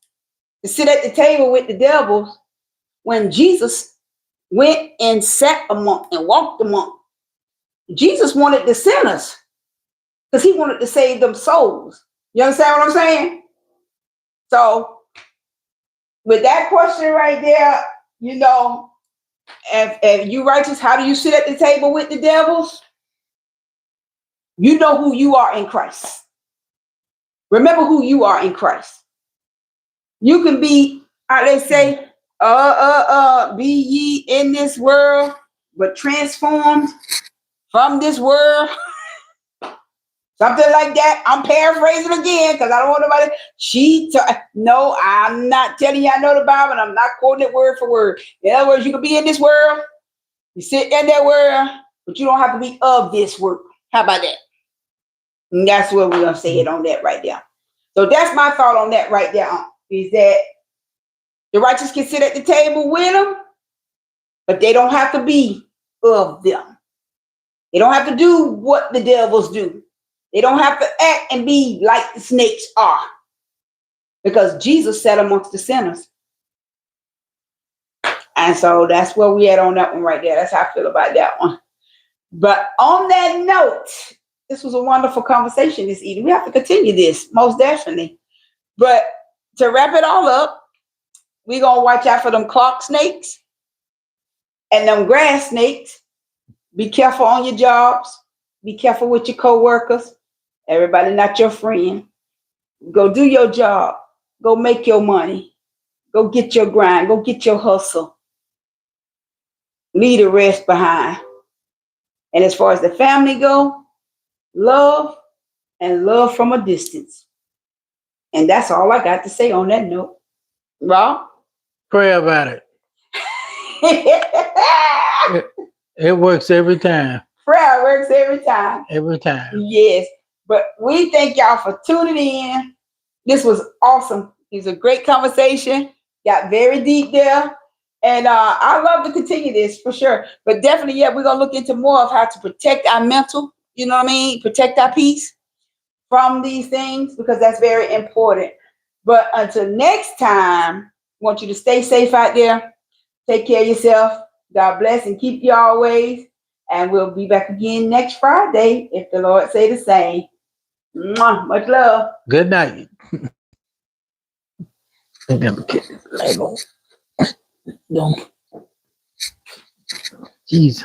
to sit at the table with the devils when Jesus went and sat among and walked among? Jesus wanted the sinners because he wanted to save them souls. You understand what I'm saying? So with that question right there, you know, if you righteous, how do you sit at the table with the devils? You know who you are in Christ. Remember who you are in Christ. You can be, they say, be ye in this world, but transformed from this world. Something like that. I'm paraphrasing again because I don't want nobody. No, I'm not telling you I know the Bible. And I'm not quoting it word for word. In other words, you can be in this world, you sit in that world, but you don't have to be of this world. How about that? And that's what we're gonna say it on that right there. So that's my thought on that right there. Is that the righteous can sit at the table with them, but they don't have to be of them. They don't have to do what the devils do. They don't have to act and be like the snakes are. Because Jesus sat amongst the sinners. And so that's where we at on that one right there. That's how I feel about that one. But on that note, this was a wonderful conversation this evening. We have to continue this, most definitely. But to wrap it all up, we're going to watch out for them clock snakes and them grass snakes. Be careful on your jobs. Be careful with your co-workers. Everybody not your friend. Go do your job. Go make your money. Go get your grind. Go get your hustle. Leave the rest behind. And as far as the family go, love and love from a distance. And that's all I got to say on that note. Rob? Pray about it. It works every time. Prayer works every time. Every time. Yes. But we thank y'all for tuning in. This was awesome. It was a great conversation. Got very deep there. And I love to continue this for sure. But definitely, yeah, we're going to look into more of how to protect our mental, you know what I mean? Protect our peace from these things because that's very important. But until next time, I want you to stay safe out there. Take care of yourself. God bless and keep you always. And we'll be back again next Friday if the Lord say the same. Mwah, much love. Good night. Label. Jesus.